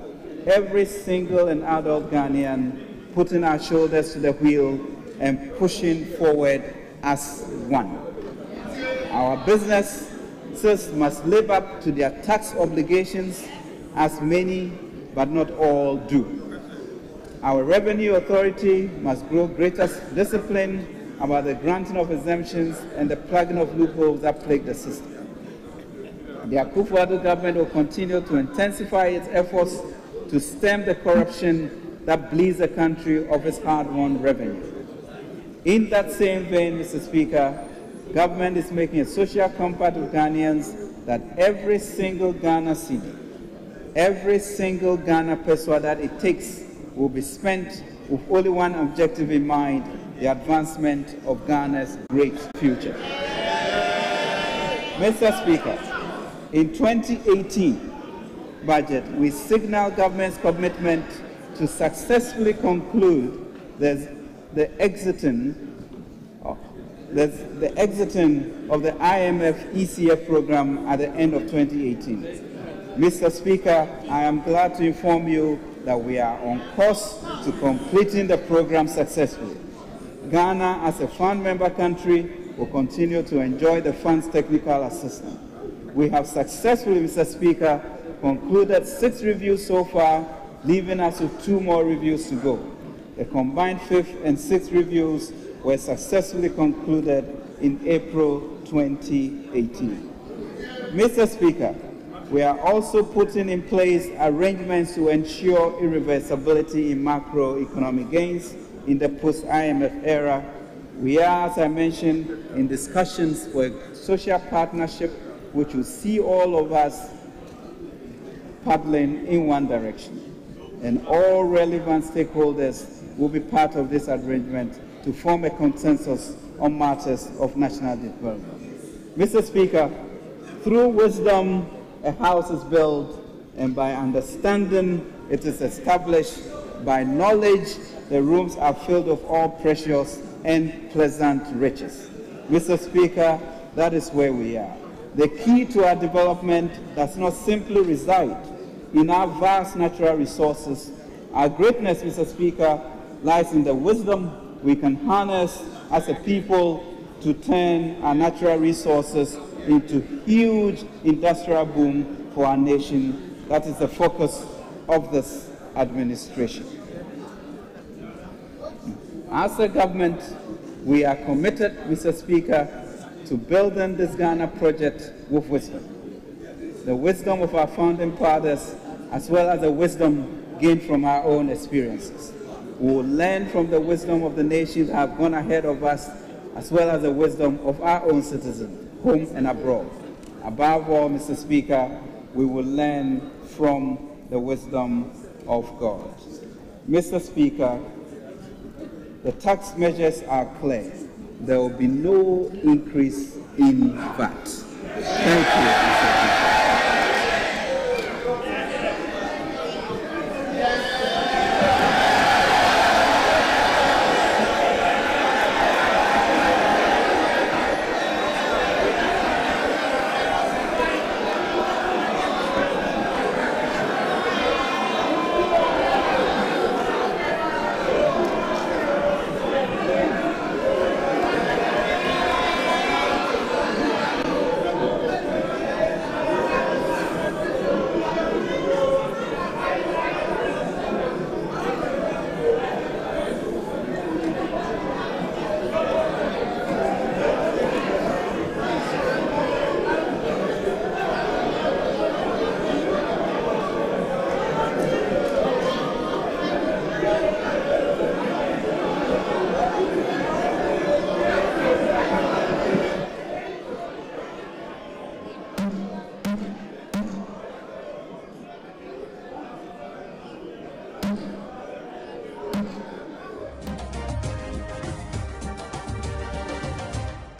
every single and adult Ghanaian putting our shoulders to the wheel and pushing forward as one. Our businesses must live up to their tax obligations, as many but not all do. Our revenue authority must grow greater discipline about the granting of exemptions and the plugging of loopholes that plague the system. The Akufo-Addo government will continue to intensify its efforts to stem the corruption that bleeds the country of its hard-won revenue. In that same vein, Mr. Speaker, government is making a social compact with Ghanaians that every single Ghana cedi, every single Ghana peso that it takes will be spent with only one objective in mind: the advancement of Ghana's great future. Mr. Speaker, in 2018 budget, we signal government's commitment to successfully conclude the exiting of the IMF ECF program at the end of 2018. Mr. Speaker, I am glad to inform you that we are on course to completing the program successfully. Ghana, as a fund member country, will continue to enjoy the fund's technical assistance. We have successfully, Mr. Speaker, concluded 6 reviews so far, leaving us with 2 more reviews to go. The combined 5th and 6th reviews were successfully concluded in April 2018. Mr. Speaker, we are also putting in place arrangements to ensure irreversibility in macroeconomic gains in the post-IMF era. We are, as I mentioned, in discussions for a social partnership which will see all of us paddling in one direction. And all relevant stakeholders will be part of this arrangement to form a consensus on matters of national development. Mr. Speaker, through wisdom, a house is built, and by understanding, it is established. By knowledge, the rooms are filled with all precious and pleasant riches. Mr. Speaker, that is where we are. The key to our development does not simply reside in our vast natural resources. Our greatness, Mr. Speaker, lies in the wisdom we can harness as a people to turn our natural resources into huge industrial boom for our nation. That is the focus of this administration. As a government, we are committed, Mr. Speaker, to building this Ghana project with wisdom. The wisdom of our founding fathers, as well as the wisdom gained from our own experiences. We will learn from the wisdom of the nations that have gone ahead of us, as well as the wisdom of our own citizens, home and abroad. Above all, Mr. Speaker, we will learn from the wisdom of God. Mr. Speaker, the tax measures are clear. There will be no increase in VAT. Thank you, Mr.